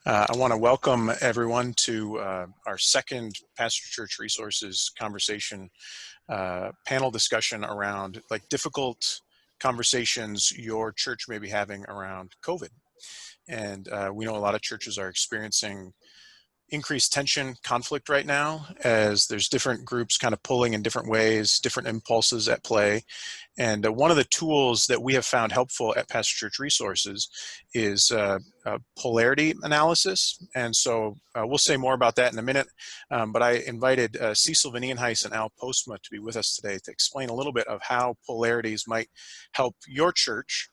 I want to welcome everyone to our second Pastor Church Resources conversation panel discussion around difficult conversations your church may be having around COVID. And we know a lot of churches are experiencing increased tension, conflict right now, as there's different groups kind of pulling in different ways, different impulses at play. And one of the tools that we have found helpful at Pastor Church Resources is polarity analysis. And so we'll say more about that in a minute. But I invited Cecil, VanNiejenhuis, and Postma to be with us today to explain a little bit of how polarities might help your church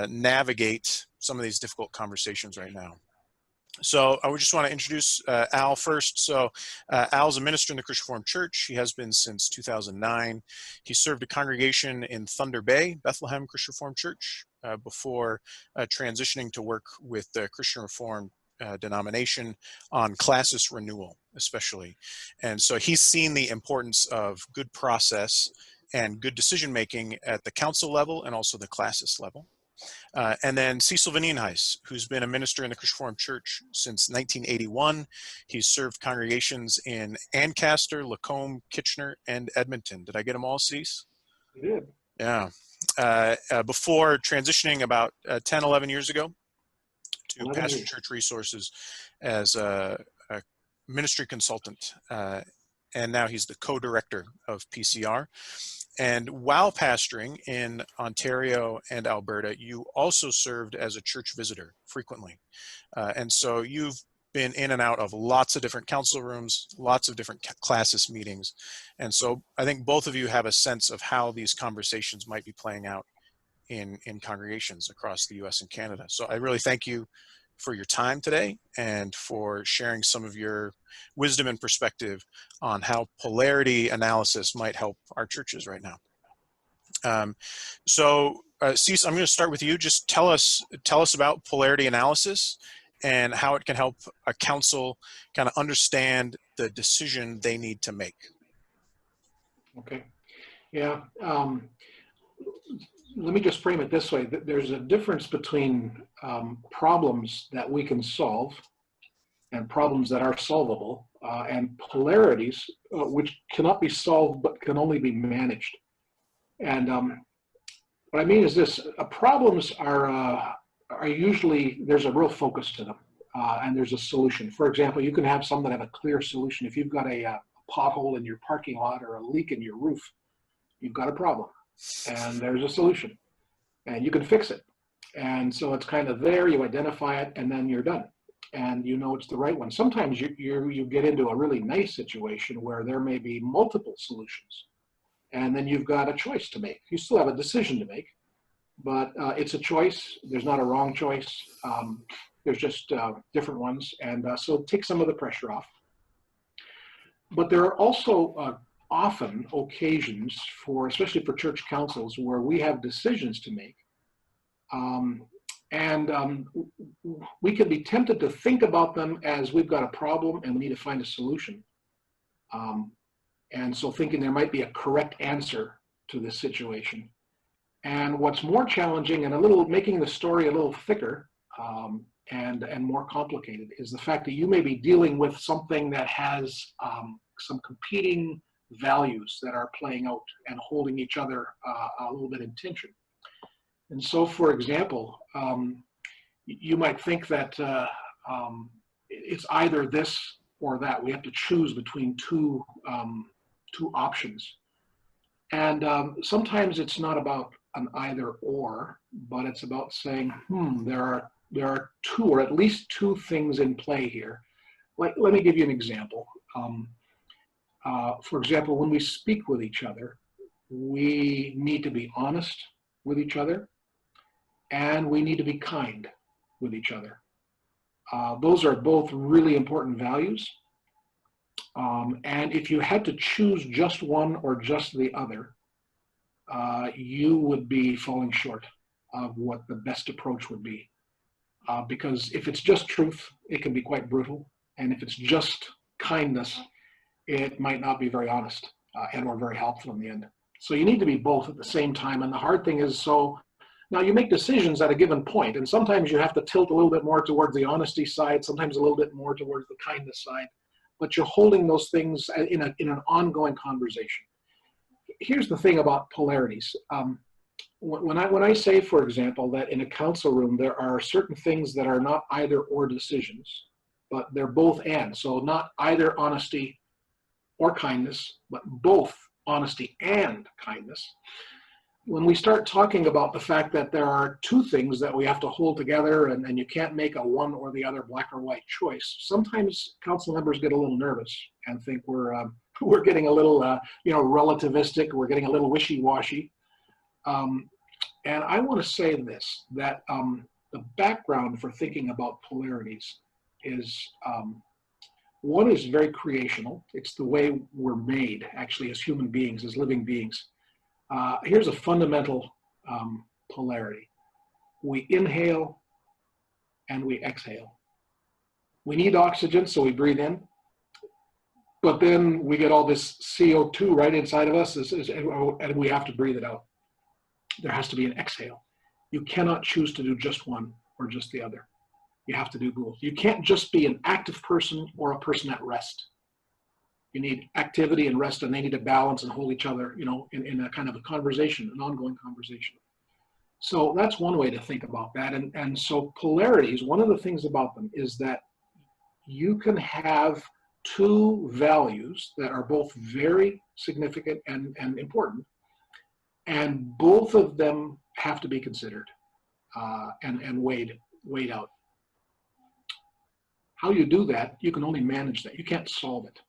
navigate some of these difficult conversations right now. So I would just want to introduce Al first. So Al's a minister in the Christian Reformed Church. He has been since 2009. He served a congregation in Thunder Bay, Bethlehem Christian Reformed Church, before transitioning to work with the Christian Reformed denomination on Classis Renewal, especially. And so he's seen the importance of good process and good decision-making at the council level and also the Classis level. And then Cecil VanNiejenhuis, who's been a minister in the Christian Reformed Church since 1981. He's served congregations in Ancaster, Lacombe, Kitchener, and Edmonton. Did I get them all, Cecil? You did. Yeah. Before transitioning about 10, 11 years ago to Pastor Church Resources as a ministry consultant. And now he's the co-director of PCR. And while pastoring in Ontario and Alberta, you also served as a church visitor frequently. And so you've been in and out of lots of different council rooms, lots of different Classis meetings. And so I think both of you have a sense of how these conversations might be playing out in congregations across the US and Canada. So I really thank you for your time today and for sharing some of your wisdom and perspective on how polarity analysis might help our churches right now. Cecil, I'm going to start with you. Just tell us about polarity analysis and how it can help a council kind of understand the decision they need to make. Okay. Yeah. Let me just frame it this way. There's a difference between problems that we can solve and problems that are solvable, and polarities, which cannot be solved but can only be managed. And what I mean is this: problems are usually, there's a real focus to them, and there's a solution. For example, you can have some that have a clear solution. If you've got a pothole in your parking lot or a leak in your roof, you've got a problem. And there's a solution, and you can fix it. And so it's kind of there, you identify it, and then you're done. And you know it's the right one. Sometimes you get into a really nice situation where there may be multiple solutions, and then you've got a choice to make. You still have a decision to make, but it's a choice. There's not a wrong choice. There's just different ones, and so take some of the pressure off. But there are also often occasions especially for church councils, where we have decisions to make. We can be tempted to think about them as we've got a problem and we need to find a solution. And so thinking there might be a correct answer to this situation. And what's more challenging and making the story a little thicker and more complicated is the fact that you may be dealing with something that has some competing values that are playing out and holding each other a little bit in tension. And so, for example, you might think that it's either this or that. We have to choose between two options. And sometimes it's not about an either or, but it's about saying, there are two or at least two things in play here. Let me give you an example. For example, when we speak with each other, we need to be honest with each other, and we need to be kind with each other. Those are both really important values. And if you had to choose just one or just the other, you would be falling short of what the best approach would be. Because if it's just truth, it can be quite brutal. And if it's just kindness, it might not be very honest and or very helpful in the end. So you need to be both at the same time. And the hard thing is, so Now, you make decisions at a given point, and sometimes you have to tilt a little bit more towards the honesty side, sometimes a little bit more towards the kindness side, but you're holding those things in an ongoing conversation. Here's the thing about polarities. When I say, for example, that in a council room there are certain things that are not either or decisions, but they're both and. So not either honesty or kindness, but both honesty and kindness. When we start talking about the fact that there are two things that we have to hold together and you can't make a one or the other black or white choice, sometimes council members get a little nervous and think we're getting a little relativistic, we're getting a little wishy-washy. And I want to say this, that the background for thinking about polarities is, one is very creational. It's the way we're made, actually, as human beings, as living beings. Here's a fundamental polarity. We inhale and we exhale. We need oxygen, so we breathe in. But then we get all this CO2 right inside of us, and we have to breathe it out. There has to be an exhale. You cannot choose to do just one or just the other. You have to do both. You can't just be an active person or a person at rest. You need activity and rest, and they need to balance and hold each other, in a kind of a conversation, an ongoing conversation. So that's one way to think about that. And so polarities, one of the things about them is that you can have two values that are both very significant and important, and both of them have to be considered and weighed out. How you do that, you can only manage that. You can't solve it.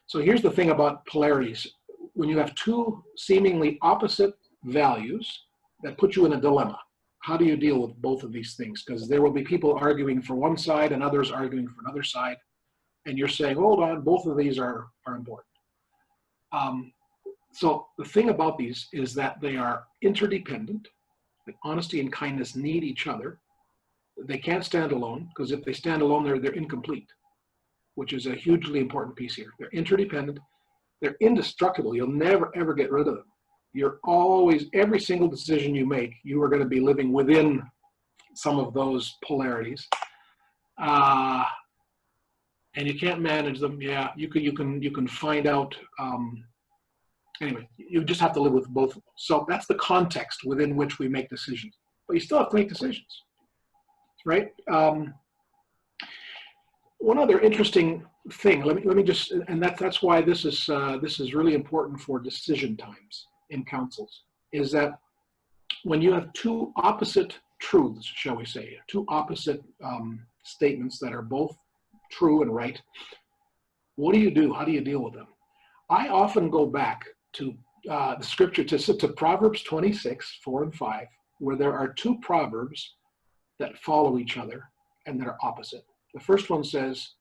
So here's the thing about polarities. When you have two seemingly opposite values that put you in a dilemma, how do you deal with both of these things? Because there will be people arguing for one side and others arguing for another side. And you're saying, hold on, both of these are important. So the thing about these is that they are interdependent. The honesty and kindness need each other. They can't stand alone, because if they stand alone, they're incomplete, which is a hugely important piece here. They're interdependent. They're indestructible. You'll never, ever get rid of them. You're always, every single decision you make, you are going to be living within some of those polarities. And you can't manage them. Yeah, you can find out. Anyway, you just have to live with both of them. So that's the context within which we make decisions. But you still have to make decisions, right? One other interesting thing. Let me just, and that's why this is really important for decision times in councils, is that when you have two opposite truths, shall we say, two opposite statements that are both true and right, what do you do? How do you deal with them? I often go back to the scripture, to Proverbs 26, 4 and 5, where there are two proverbs that follow each other and that are opposite. The first one says,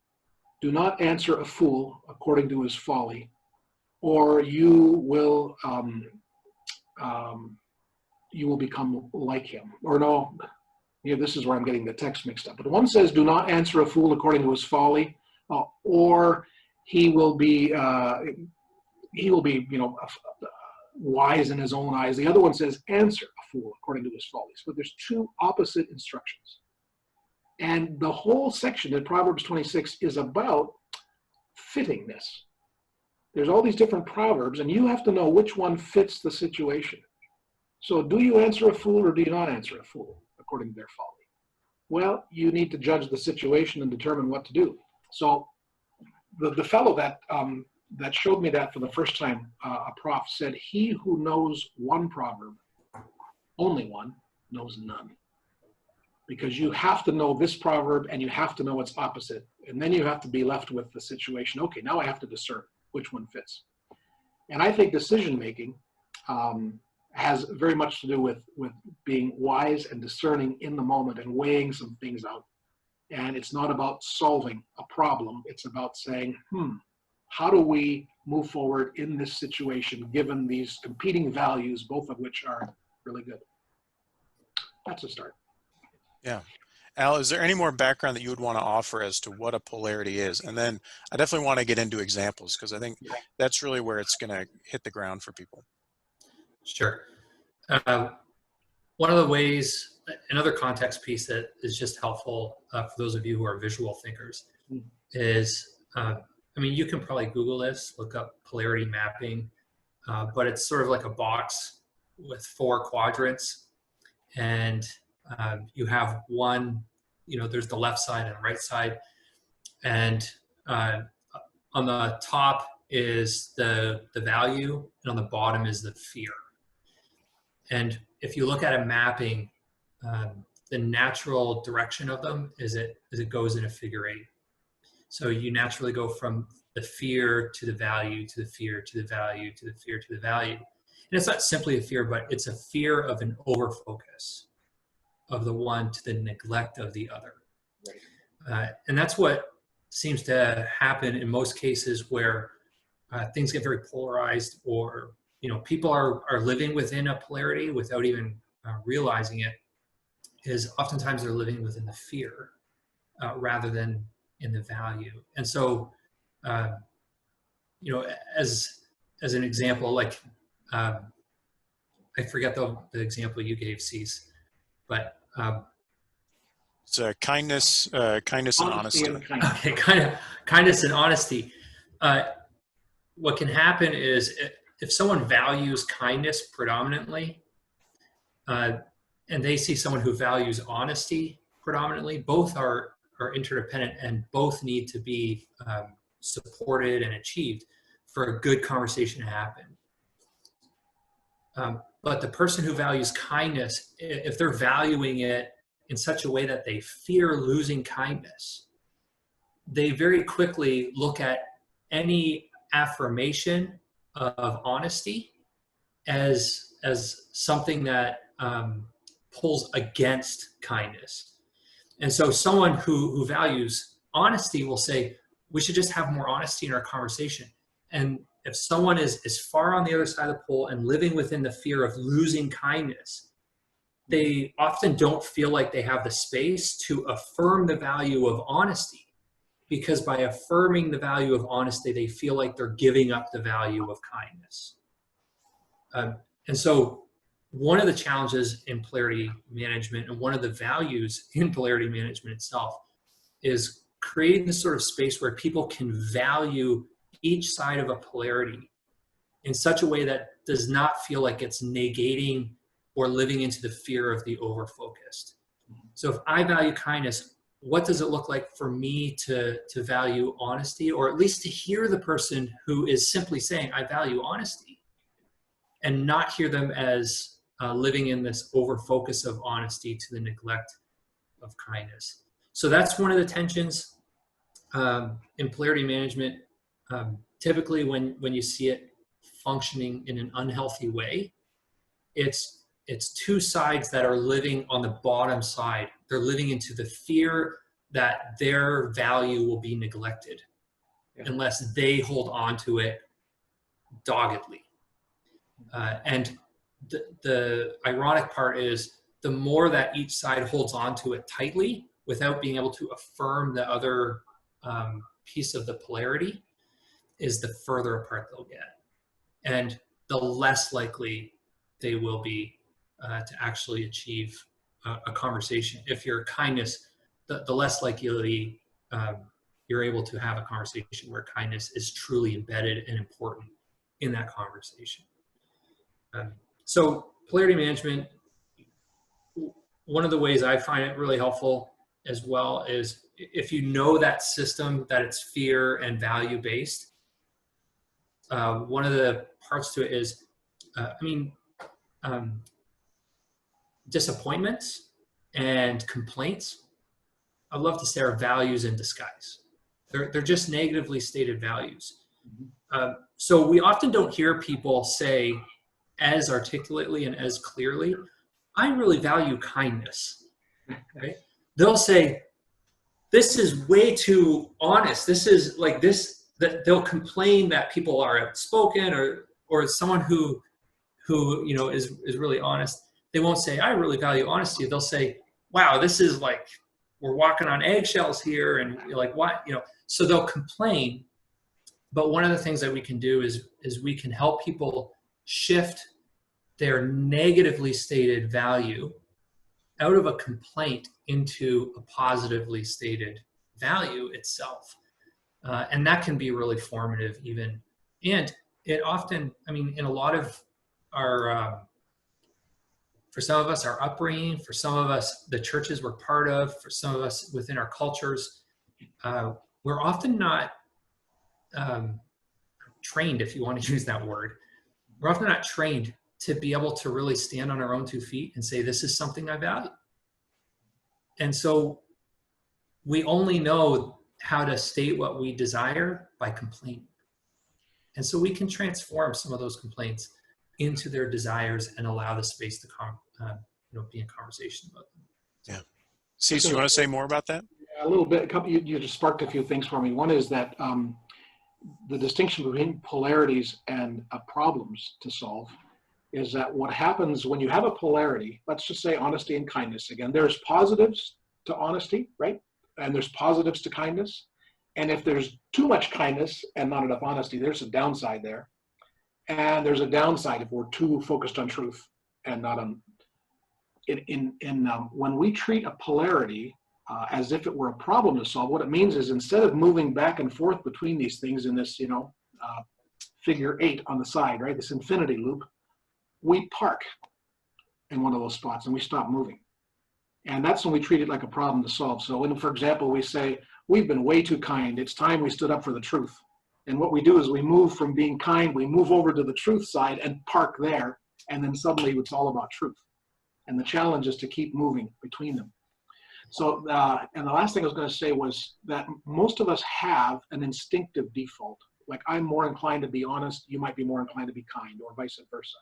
do not answer a fool according to his folly, or you will become like him. Or no, this is where I'm getting the text mixed up. But one says, do not answer a fool according to his folly, or he will be wise in his own eyes. The other one says, answer a fool according to his follies. But there's two opposite instructions. And the whole section in Proverbs 26 is about fittingness. There's all these different proverbs, and you have to know which one fits the situation. So do you answer a fool or do you not answer a fool according to their folly? Well, you need to judge the situation and determine what to do. So the fellow that showed me that for the first time, a prof, said, he who knows one proverb, only one, knows none. Because you have to know this proverb and you have to know its opposite. And then you have to be left with the situation. Okay, now I have to discern which one fits. And I think decision-making has very much to do with being wise and discerning in the moment and weighing some things out. And it's not about solving a problem. It's about saying, how do we move forward in this situation given these competing values, both of which are really good? That's a start. Yeah. Al, is there any more background that you would want to offer as to what a polarity is? And then I definitely want to get into examples, because I think that's really where it's going to hit the ground for people. Sure. one of the ways, another context piece that is just helpful for those of you who are visual thinkers is, I mean, you can probably Google this, look up polarity mapping, but it's sort of like a box with 4 quadrants, and you have one, you know, there's the left side and the right side, and on the top is the value, and on the bottom is the fear. And if you look at a mapping, the natural direction of them is it goes in a figure 8. So you naturally go from the fear to the value, to the fear, to the value, to the fear, to the value. And it's not simply a fear, but it's a fear of an overfocus of the one to the neglect of the other. Right. And that's what seems to happen in most cases where things get very polarized, or, you know, people are living within a polarity without even realizing it, is oftentimes they're living within the fear rather than in the value. And so, you know, as an example, like, I forget the example you gave, Cecil, but it's kindness, kindness and honesty. Okay, kindness and honesty. What can happen is if someone values kindness predominantly, and they see someone who values honesty predominantly, both are interdependent and both need to be supported and achieved for a good conversation to happen. But the person who values kindness, if they're valuing it in such a way that they fear losing kindness, they very quickly look at any affirmation of honesty as something that pulls against kindness. And so someone who values honesty will say, we should just have more honesty in our conversation. And if someone is far on the other side of the pole and living within the fear of losing kindness, they often don't feel like they have the space to affirm the value of honesty, because by affirming the value of honesty, they feel like they're giving up the value of kindness. And so one of the challenges in polarity management, and one of the values in polarity management itself, is creating this sort of space where people can value each side of a polarity in such a way that does not feel like it's negating or living into the fear of the overfocused. So if I value kindness, what does it look like for me to value honesty, or at least to hear the person who is simply saying, I value honesty, and not hear them as living in this overfocus of honesty to the neglect of kindness. So that's one of the tensions in polarity management. Typically when you see it functioning in an unhealthy way, it's two sides that are living on the bottom side. They're living into the fear that their value will be neglected unless they hold on to it doggedly. And the ironic part is, the more that each side holds on to it tightly without being able to affirm the other piece of the polarity, is the further apart they'll get, and the less likely they will be to actually achieve a conversation. If your kindness, the less likely you're able to have a conversation where kindness is truly embedded and important in that conversation. So polarity management, one of the ways I find it really helpful as well is, if you know that system, that it's fear and value based, one of the parts to it is, disappointments and complaints, I'd love to say, are values in disguise. They're just negatively stated values. So we often don't hear people say as articulately and as clearly, I really value kindness. Right? They'll say, this is way too honest. This is like this, that they'll complain that people are outspoken, or someone who you know is really honest. They won't say, I really value honesty. They'll say, wow, this is like, we're walking on eggshells here, and you're like, what, you know? So they'll complain. But one of the things that we can do is we can help people shift their negatively stated value out of a complaint into a positively stated value itself. And that can be really formative even. And it often, I mean, in a lot of our, for some of us, our upbringing, for some of us, the churches we're part of, for some of us within our cultures, we're often not trained, if you want to use that word. We're often not trained to be able to really stand on our own 2 feet and say, this is something I value. And so we only know how to state what we desire by complaining. And so we can transform some of those complaints into their desires and allow the space to be in conversation about them. Yeah. Cecil, you want to say more about that? Yeah, a little bit. You just sparked a few things for me. One is that the distinction between polarities and problems to solve is that what happens when you have a polarity, let's just say honesty and kindness. Again, there's positives to honesty, right? And there's positives to kindness. And if there's too much kindness and not enough honesty, there's a downside there. And there's a downside if we're too focused on truth and not on. When we treat a polarity as if it were a problem to solve, what it means is instead of moving back and forth between these things in this, figure 8 on the side, right, this infinity loop, we park in one of those spots and we stop moving. And that's when we treat it like a problem to solve. So when, for example, we say, we've been way too kind, it's time we stood up for the truth. And what we do is we move from being kind, we move over to the truth side and park there, and then suddenly it's all about truth. And the challenge is to keep moving between them. So, and the last thing I was going to say was that most of us have an instinctive default. Like, I'm more inclined to be honest, you might be more inclined to be kind, or vice versa.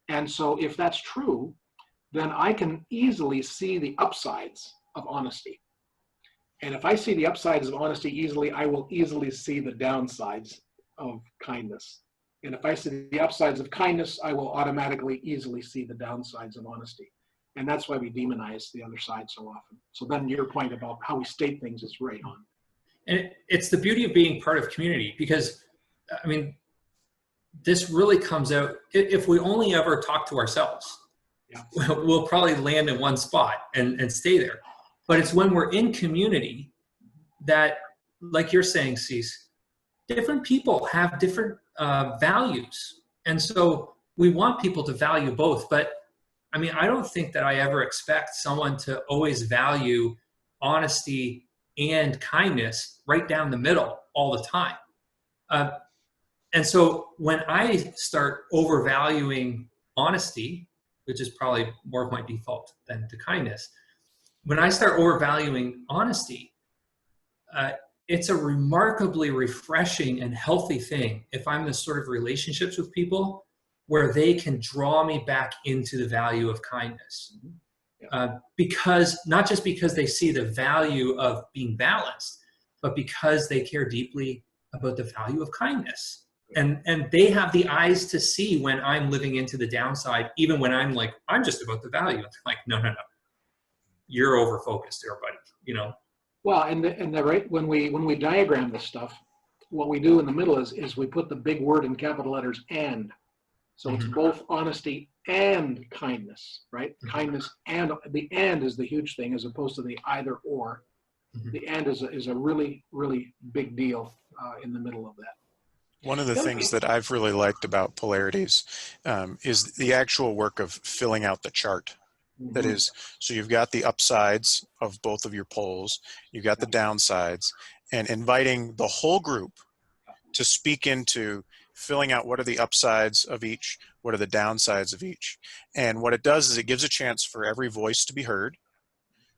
And so if that's true, then I can easily see the upsides of honesty. And if I see the upsides of honesty easily, I will easily see the downsides of kindness. And if I see the upsides of kindness, I will automatically easily see the downsides of honesty. And that's why we demonize the other side so often. So then your point about how we state things is right on. And it's the beauty of being part of community, because, I mean, this really comes out, if we only ever talk to ourselves, yeah, we'll probably land in one spot and stay there. But it's when we're in community that, like you're saying, Cecil, different people have different values. And so we want people to value both. But I mean, I don't think that I ever expect someone to always value honesty and kindness right down the middle all the time. And so when I start overvaluing honesty, which is probably more of my default than to kindness, when I start overvaluing honesty, it's a remarkably refreshing and healthy thing if I'm in the sort of relationships with people where they can draw me back into the value of kindness. Because not just because they see the value of being balanced, but because they care deeply about the value of kindness. And they have the eyes to see when I'm living into the downside, even when I'm like, I'm just about the value. And they're like, no. You're over focused there, buddy, you know? Well, right, when we diagram this stuff, what we do in the middle is we put the big word in capital letters "and." So it's both honesty and kindness, right? Kindness and the "and" is the huge thing, as opposed to the either or. The "and" is a really, really big deal in the middle of that. One of the things that I've really liked about polarities is the actual work of filling out the chart. That is, so you've got the upsides of both of your poles, you've got the downsides, and inviting the whole group to speak into filling out what are the upsides of each, what are the downsides of each. And what it does is it gives a chance for every voice to be heard,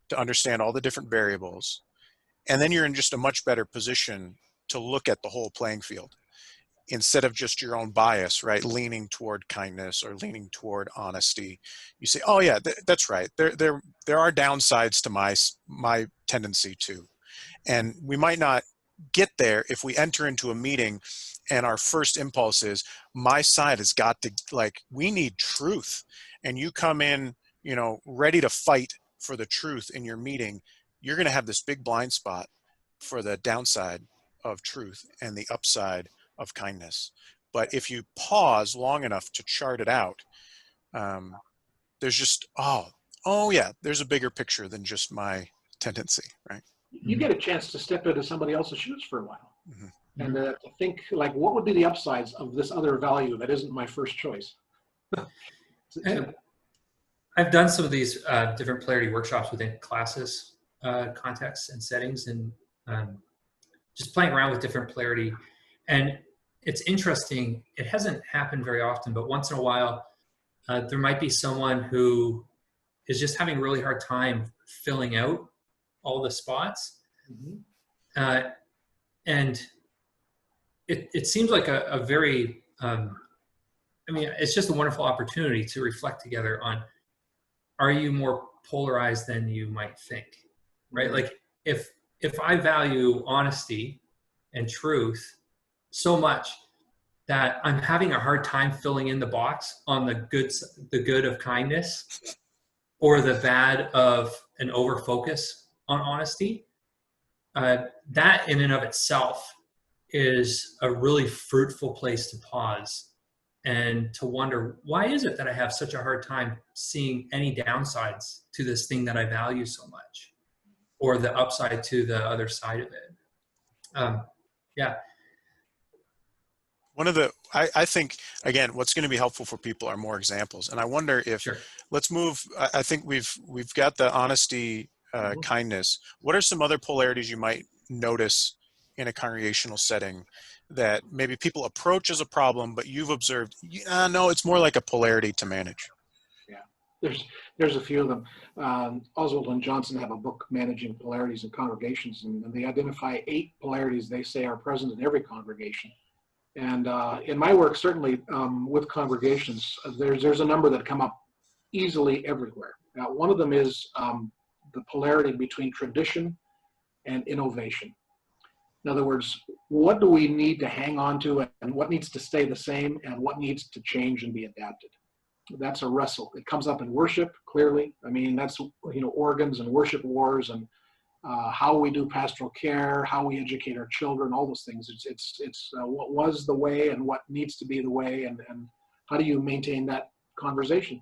to understand all the different variables, and then you're in just a much better position to look at the whole playing field, instead of just your own bias, right? Leaning toward kindness or leaning toward honesty. You say, oh yeah, that's right. There are downsides to my tendency too. And we might not get there if we enter into a meeting and our first impulse is, my side has got to, like, we need truth. And you come in, ready to fight for the truth in your meeting, you're going to have this big blind spot for the downside of truth and the upside of kindness. But if you pause long enough to chart it out, there's just, oh yeah, there's a bigger picture than just my tendency, right? You get a chance to step into somebody else's shoes for a while. Mm-hmm. And to think, like, what would be the upsides of this other value that isn't my first choice? I've done some of these different polarity workshops within Classis contexts and settings, and just playing around with different polarity. And it's interesting, it hasn't happened very often, but once in a while, there might be someone who is just having a really hard time filling out all the spots. Mm-hmm. And it seems like a very, I mean, it's just a wonderful opportunity to reflect together on, are you more polarized than you might think, right? Mm-hmm. Like if I value honesty and truth so much that I'm having a hard time filling in the box on the good of kindness or the bad of an over focus on honesty, that in and of itself is a really fruitful place to pause and to wonder, why is it that I have such a hard time seeing any downsides to this thing that I value so much, or the upside to the other side of it? Yeah. One of the, I think, again, what's going to be helpful for people are more examples. And I wonder if, sure. Let's move, I think we've got the honesty, kindness. What are some other polarities you might notice in a congregational setting that maybe people approach as a problem, but you've observed, no, it's more like a polarity to manage? Yeah, there's a few of them. Oswald and Johnson have a book, Managing Polarities in Congregations, and they identify 8 polarities they say are present in every congregation. And in my work, certainly with congregations, there's a number that come up easily everywhere. Now, one of them is the polarity between tradition and innovation. In other words, what do we need to hang on to, and what needs to stay the same, and what needs to change and be adapted? That's a wrestle. It comes up in worship, clearly. I mean, that's, organs and worship wars, and how we do pastoral care, how we educate our children, all those things. It's what was the way and what needs to be the way, and how do you maintain that conversation?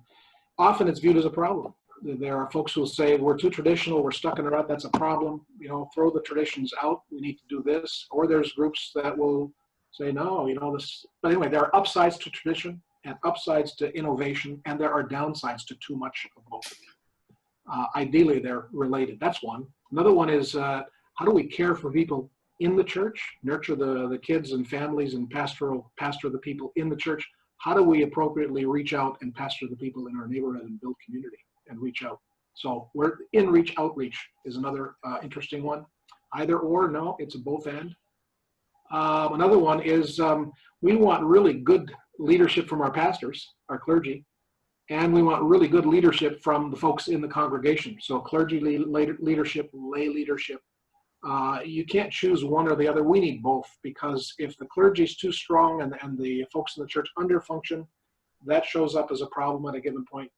Often it's viewed as a problem. There are folks who will say, we're too traditional, we're stuck in a rut, that's a problem, throw the traditions out, we need to do this. Or there's groups that will say, no, this. But anyway, there are upsides to tradition and upsides to innovation, and there are downsides to too much of both. Ideally, they're related. That's one. Another one is, how do we care for people in the church, nurture the kids and families, and pastor the people in the church? How do we appropriately reach out and pastor the people in our neighborhood and build community and reach out? So we're in-reach, outreach is another interesting one. Either or, no, it's a both and. Another one is we want really good leadership from our pastors, our clergy, and we want really good leadership from the folks in the congregation. So clergy leadership, lay leadership. You can't choose one or the other. We need both, because if the clergy is too strong and the folks in the church underfunction, that shows up as a problem at a given point.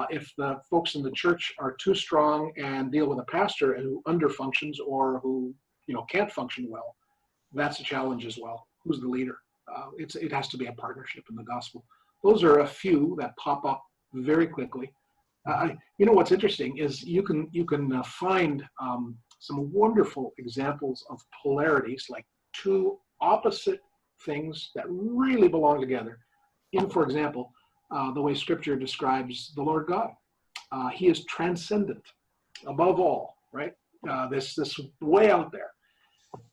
If the folks in the church are too strong and deal with a pastor who underfunctions or who can't function well, that's a challenge as well. Who's the leader? It has to be a partnership in the gospel. Those are a few that pop up very quickly. What's interesting is you can find some wonderful examples of polarities, like two opposite things that really belong together. For example, the way Scripture describes the Lord God. He is transcendent, above all, right? This way out there.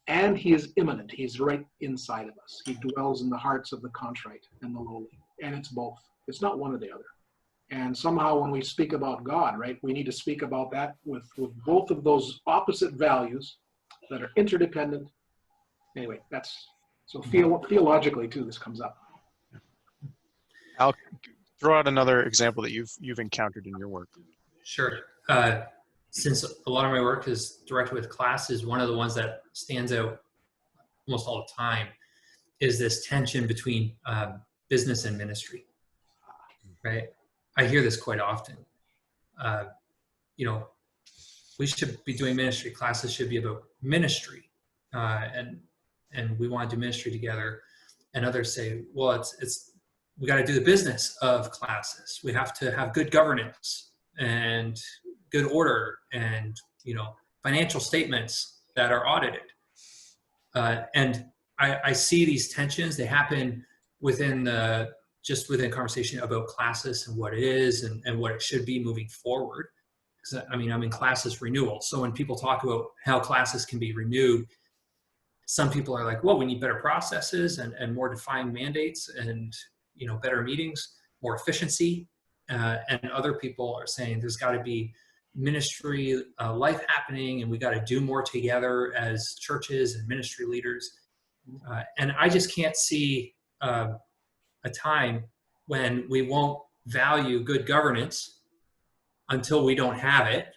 And he is immanent. He's right inside of us. He dwells in the hearts of the contrite and the lowly. And it's both. It's not one or the other. And somehow when we speak about God, right, we need to speak about that with both of those opposite values that are interdependent. Anyway, so theologically too, this comes up. I'll throw out another example that you've encountered in your work. Sure. Since a lot of my work is directed with classes, one of the ones that stands out almost all the time is this tension between business and ministry, right? I hear this quite often. We should be doing ministry. Classes should be about ministry, and we want to do ministry together. And others say, well, we got to do the business of classes. We have to have good governance and good order and, financial statements that are audited. And I see these tensions. They happen within conversation about classes and what it is and what it should be moving forward. Because I'm in Classis renewal. So when people talk about how classes can be renewed, some people are like, well, we need better processes and more defined mandates and, better meetings, more efficiency. And other people are saying there's got to be ministry life happening, and we got to do more together as churches and ministry leaders. And I just can't see a time when we won't value good governance until we don't have it,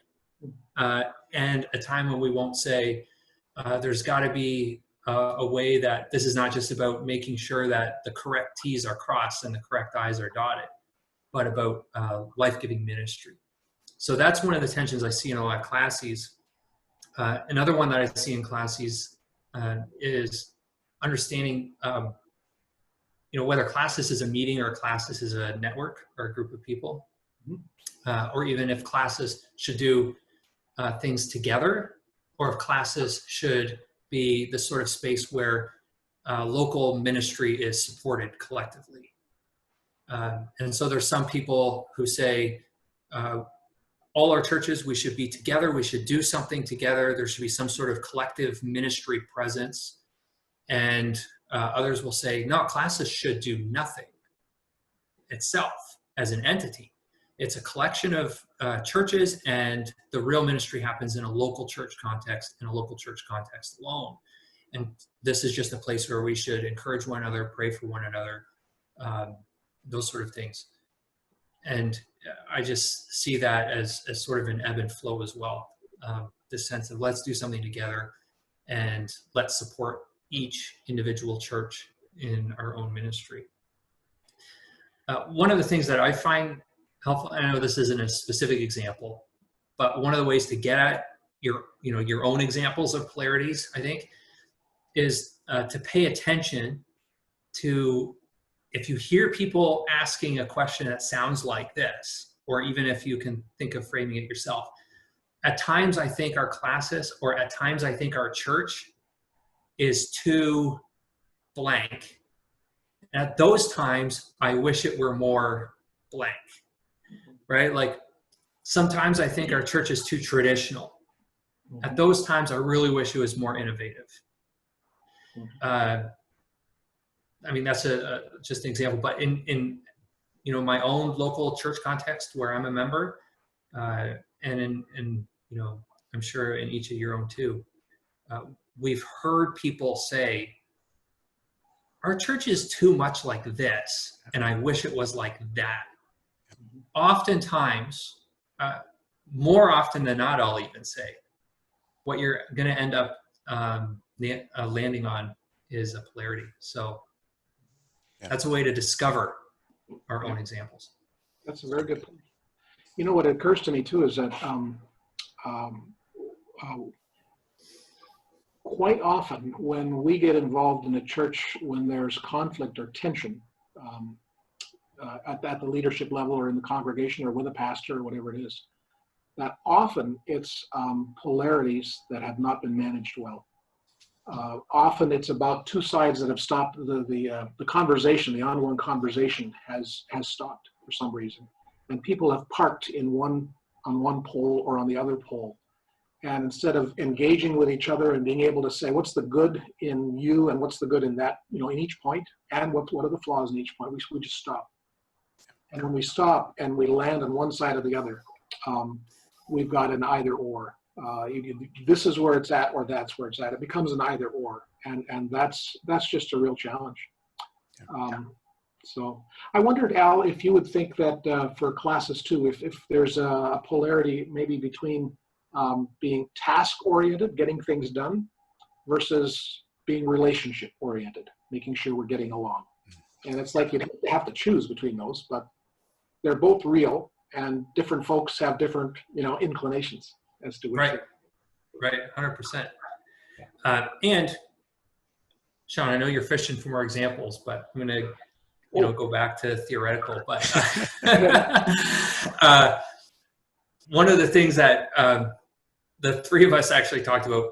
and a time when we won't say there's got to be a way that this is not just about making sure that the correct T's are crossed and the correct I's are dotted, but about life-giving ministry. So that's one of the tensions I see in a lot of Classis. Another one that I see in Classis is understanding, whether Classis is a meeting or Classis is a network or a group of people, or even if Classis should do things together, or if Classis should be the sort of space where local ministry is supported collectively. And so there's some people who say, all our churches, we should be together, we should do something together, there should be some sort of collective ministry presence. And others will say, no, Classis should do nothing itself as an entity. It's a collection of churches, and the real ministry happens in a local church context, in a local church context alone. And this is just a place where we should encourage one another, pray for one another, those sort of things. And I just see that as sort of an ebb and flow as well. This sense of let's do something together and let's support each individual church in our own ministry. One of the things that I find helpful, I know this isn't a specific example, but one of the ways to get at your own examples of polarities, I think, is to pay attention to, if you hear people asking a question that sounds like this, or even if you can think of framing it yourself, at times I think our Classis, or at times I think our church is too blank. And at those times, I wish it were more blank, right? Like sometimes I think our church is too traditional. At those times, I really wish it was more innovative. That's just an example, but in my own local church context where I'm a member, and in I'm sure in each of your own too, we've heard people say, our church is too much like this, and I wish it was like that. Oftentimes, more often than not, I'll even say, what you're going to end up landing on is a polarity. So that's a way to discover our own examples. That's a very good point. What occurs to me too is that quite often when we get involved in a church, when there's conflict or tension at the leadership level or in the congregation or with a pastor or whatever it is, that often it's polarities that have not been managed well. Often it's about two sides that have stopped the conversation, the ongoing conversation has stopped for some reason. And people have parked on one pole or on the other pole. And instead of engaging with each other and being able to say, what's the good in you and what's the good in that, in each point, and what are the flaws in each point, we just stop. And when we stop and we land on one side or the other, we've got an either or. This is where it's at, or that's where it's at. It becomes an either or, and that's just a real challenge. So I wondered, Al, if you would think that for Classis too, if there's a polarity maybe between being task-oriented, getting things done, versus being relationship-oriented, making sure we're getting along. And it's like you have to choose between those, but they're both real, and different folks have different, inclinations as to which. Right, 100%. And Sean, I know you're fishing for more examples, but I'm going to go back to theoretical, but one of the things that the three of us actually talked about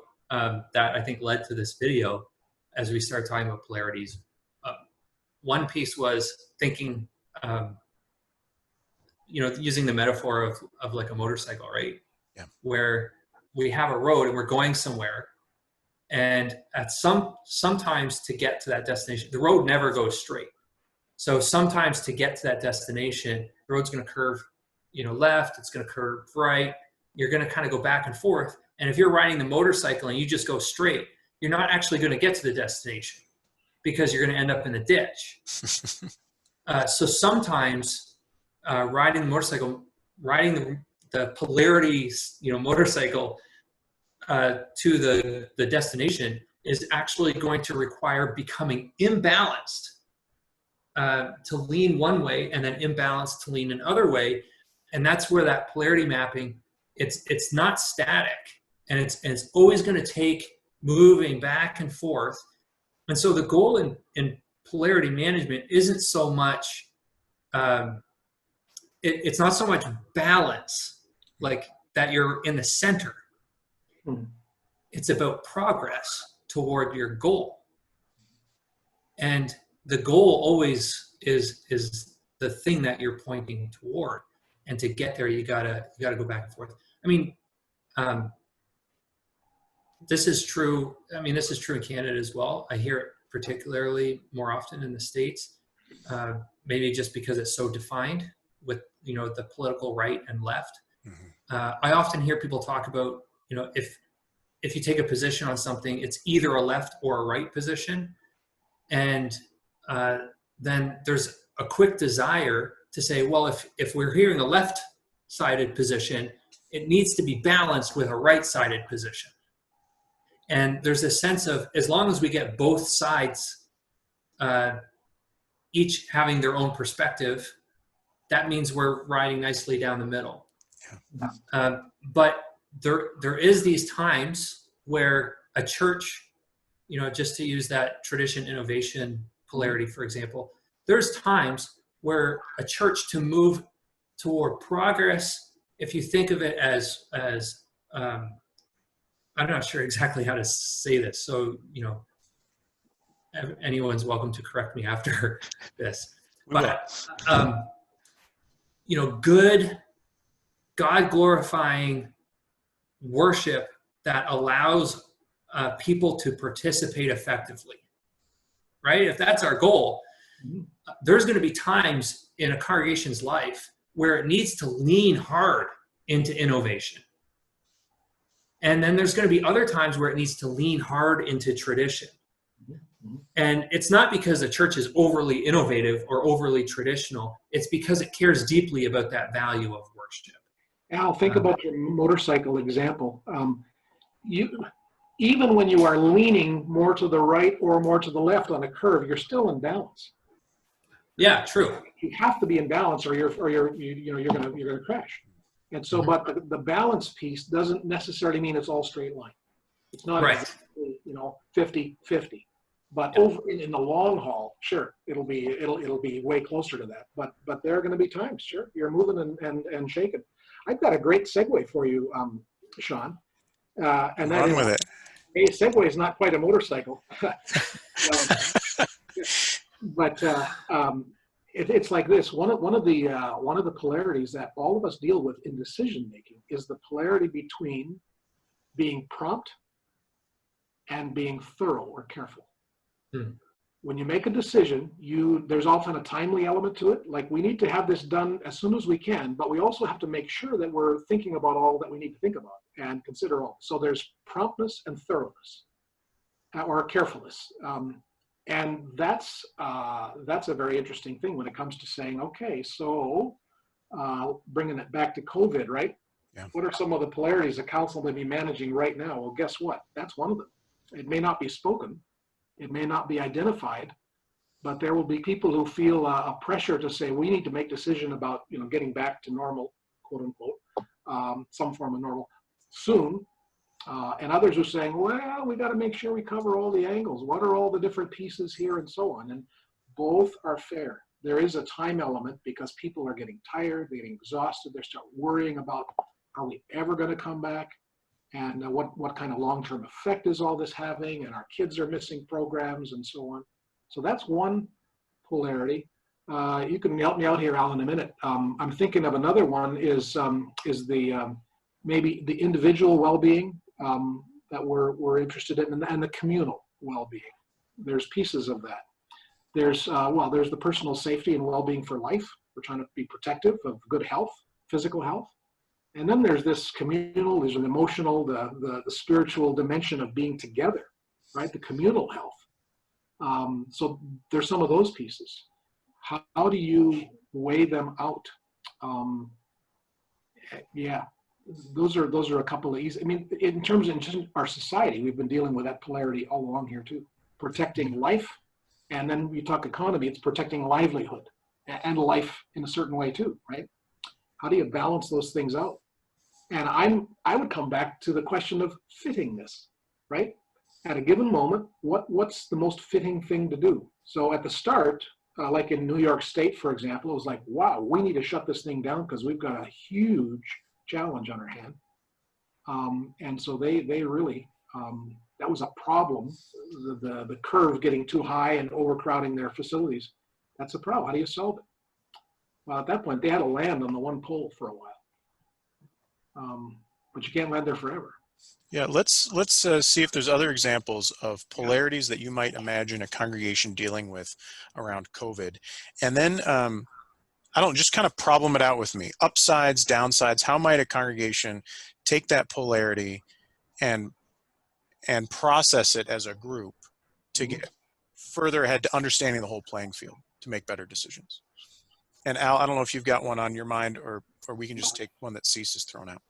that I think led to this video as we started talking about polarities. One piece was thinking, using the metaphor of like a motorcycle, right? Yeah. Where we have a road and we're going somewhere, and at sometimes to get to that destination, the road never goes straight. So sometimes to get to that destination, the road's going to curve, left, it's going to curve right. You're going to kind of go back and forth. And if you're riding the motorcycle and you just go straight, you're not actually going to get to the destination because you're going to end up in the ditch. So sometimes riding the motorcycle, riding the Polarities, motorcycle to the destination is actually going to require becoming imbalanced to lean one way and then imbalanced to lean another way. And that's where that polarity mapping, it's not static, and it's always going to take moving back and forth. And so the goal in polarity management isn't so much, it's not so much balance, like that you're in the center. It's about progress toward your goal. And the goal always is the thing that you're pointing toward. And to get there, you gotta go back and forth. I mean, this is true. I mean, this is true in Canada as well. I hear it particularly more often in the States, maybe just because it's so defined with, the political right and left. I often hear people talk about, if you take a position on something, it's either a left or a right position. And then there's a quick desire to say, well, if we're hearing a left-sided position, it needs to be balanced with a right-sided position. And there's a sense of, as long as we get both sides, each having their own perspective, that means we're riding nicely down the middle. Yeah. But there is these times where a church, just to use that tradition, innovation, polarity, for example, there's times where a church, to move toward progress, if you think of it as I'm not sure exactly how to say this, so anyone's welcome to correct me after this. But good, God glorifying worship that allows people to participate effectively, right? If that's our goal, there's going to be times in a congregation's life where it needs to lean hard into innovation. And then there's going to be other times where it needs to lean hard into tradition. And it's not because the church is overly innovative or overly traditional. It's because it cares deeply about that value of worship. Al, think about your motorcycle example. Even when you are leaning more to the right or more to the left on a curve, you're still in balance. Yeah, true. You have to be in balance, or you're gonna crash. And so, but the balance piece doesn't necessarily mean it's all straight line. It's not right. Exactly, 50-50. But over in the long haul, sure, it'll be way closer to that. But there are going to be times, sure, you're moving and shaking. I've got a great segue for you, Sean. And that Run with it. A Segway is not quite a motorcycle, but it's like this. One of the polarities that all of us deal with in decision making is the polarity between being prompt and being thorough or careful. When you make a decision, there's often a timely element to it. Like, we need to have this done as soon as we can, but we also have to make sure that we're thinking about all that we need to think about and consider all. So there's promptness and thoroughness, or carefulness. And that's a very interesting thing when it comes to saying, okay, so bringing it back to COVID, right? Yeah. What are some of the polarities the council may be managing right now? Well, guess what? That's one of them. It may not be spoken. It may not be identified, but there will be people who feel a pressure to say, we need to make decision about, getting back to normal, quote unquote, some form of normal soon. And others are saying, well, we got to make sure we cover all the angles. What are all the different pieces here and so on? And both are fair. there is a time element because people are getting tired, they're getting exhausted, they start worrying about, are we ever going to come back? And what kind of long-term effect is all this having? And our kids are missing programs and so on. So that's one polarity. You can help me out here, Al, in a minute. I'm thinking of another one is the maybe the individual well-being that we're interested in, and the communal well-being. There's pieces of that. There's there's the personal safety and well-being for life. We're trying to be protective of good health, physical health. And then there's this communal, there's an emotional, the spiritual dimension of being together, right? The communal health. So there's some of those pieces. How do you weigh them out? Yeah, those are a couple of easy. I mean, in terms of just our society, we've been dealing with that polarity all along here too. Protecting life, and then we talk economy, it's protecting livelihood and life in a certain way too, right? How do you balance those things out? And I would come back to the question of fittingness, right? At a given moment, what's the most fitting thing to do? So at the start, like in New York State, for example, it was like, wow, we need to shut this thing down because we've got a huge challenge on our hand. And so they really, that was a problem. The curve getting too high and overcrowding their facilities. That's a problem. How do you solve it? Well, at that point, they had to land on the one pole for a while. But you can't land there forever. Yeah, let's see if there's other examples of polarities that you might imagine a congregation dealing with around COVID. And then, I don't, just kind of problem it out with me. Upsides, downsides, how might a congregation take that polarity and process it as a group to get further ahead to understanding the whole playing field to make better decisions? And Al, I don't know if you've got one on your mind, or we can just take one that Cecil has thrown out.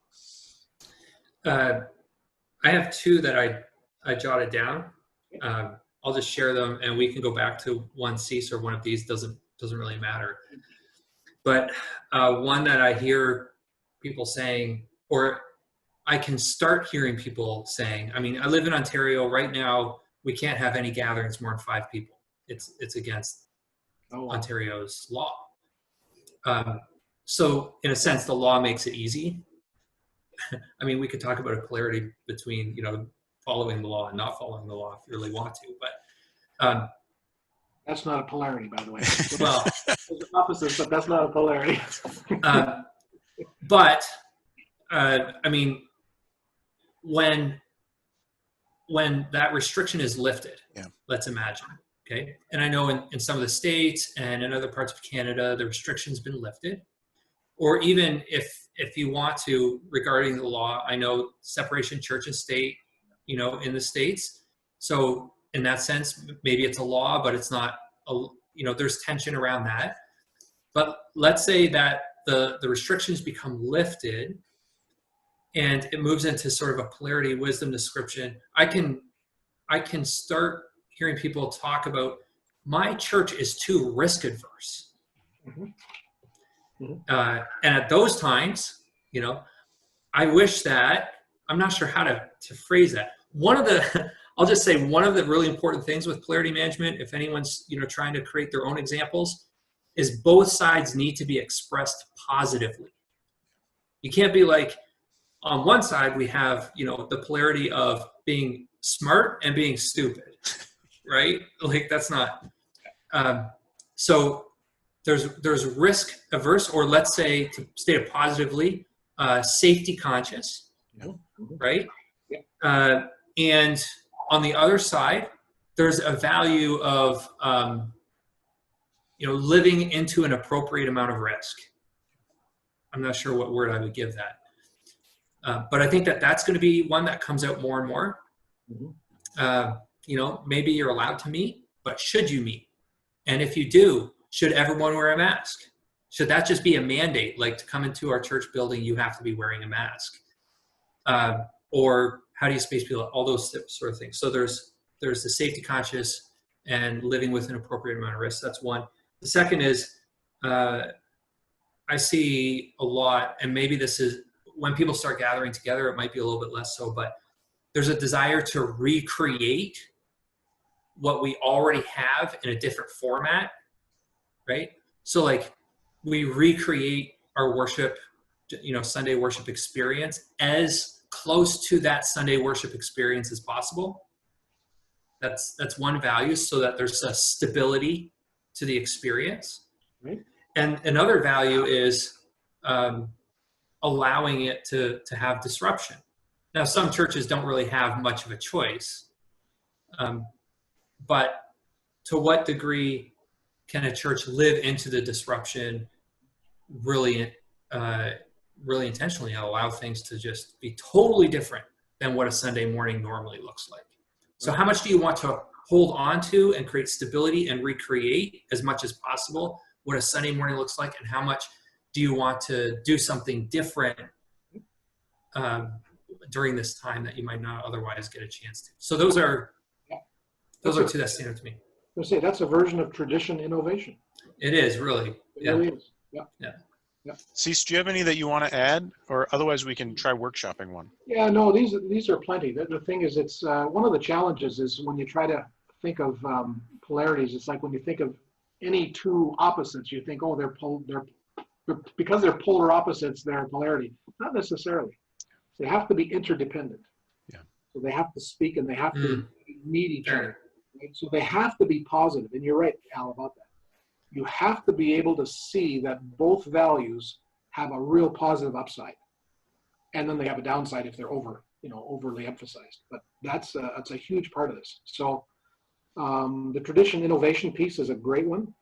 I have two that I jotted down. I'll just share them, and we can go back to one Cecil or one of these. Doesn't really matter. But one that I hear people saying, or I can start hearing people saying. I mean, I live in Ontario right now. We can't have any gatherings more than 5 people. It's against Ontario's law. So in a sense, the law makes it easy. I mean, we could talk about a polarity between, following the law and not following the law if you really want to, but that's not a polarity, by the way. Well, there's opposites, but that's not a polarity. But I mean, when that restriction is lifted, let's imagine, okay? And I know in some of the states and in other parts of Canada, the restriction's been lifted. Or even if you want to, regarding the law, I know separation church and state, in the States. So in that sense, maybe it's a law, but it's not, there's tension around that. But let's say that the restrictions become lifted and it moves into sort of a polarity wisdom description. I can start hearing people talk about, my church is too risk adverse. Mm-hmm. And at those times, I wish that, I'm not sure how to phrase that. I'll just say one of the really important things with polarity management, if anyone's, trying to create their own examples, is both sides need to be expressed positively. You can't be like, on one side, we have, the polarity of being smart and being stupid, right? Like that's not, so there's risk averse, or let's say, to state it positively, safety conscious, right? And on the other side, there's a value of, living into an appropriate amount of risk. I'm not sure what word I would give that. But I think that's going to be one that comes out more and more. Maybe you're allowed to meet, but should you meet? And if you do, should everyone wear a mask? Should that just be a mandate? Like, to come into our church building, you have to be wearing a mask. Or how do you space people? All those sort of things. So there's the safety conscious and living with an appropriate amount of risk. That's one. The second is, I see a lot, and maybe this is when people start gathering together, it might be a little bit less so, but there's a desire to recreate what we already have in a different format, right? So like we recreate our worship, Sunday worship experience as close to that Sunday worship experience as possible. That's one value, so that there's a stability to the experience. Right. And another value is allowing it to have disruption. Now, some churches don't really have much of a choice, but to what degree can a church live into the disruption really intentionally and allow things to just be totally different than what a Sunday morning normally looks like? So how much do you want to hold on to and create stability and recreate as much as possible what a Sunday morning looks like, and how much do you want to do something different during this time that you might not otherwise get a chance to? So those are two that stand out to me. Let's say that's a version of tradition innovation. It is really. It really is. Yeah. Cecil, do you have any that you want to add, or otherwise we can try workshopping one? Yeah, no, these are plenty. The thing is, it's one of the challenges is when you try to think of polarities. It's like when you think of any two opposites, you think, oh, they're because they're polar opposites, they're a polarity. Not necessarily. They have to be interdependent. Yeah. So they have to speak and they have to need each other. Right? So they have to be positive. And you're right, Al, about that. You have to be able to see that both values have a real positive upside, and then they have a downside if they're overly emphasized. But that's a huge part of this. So the tradition innovation piece is a great one.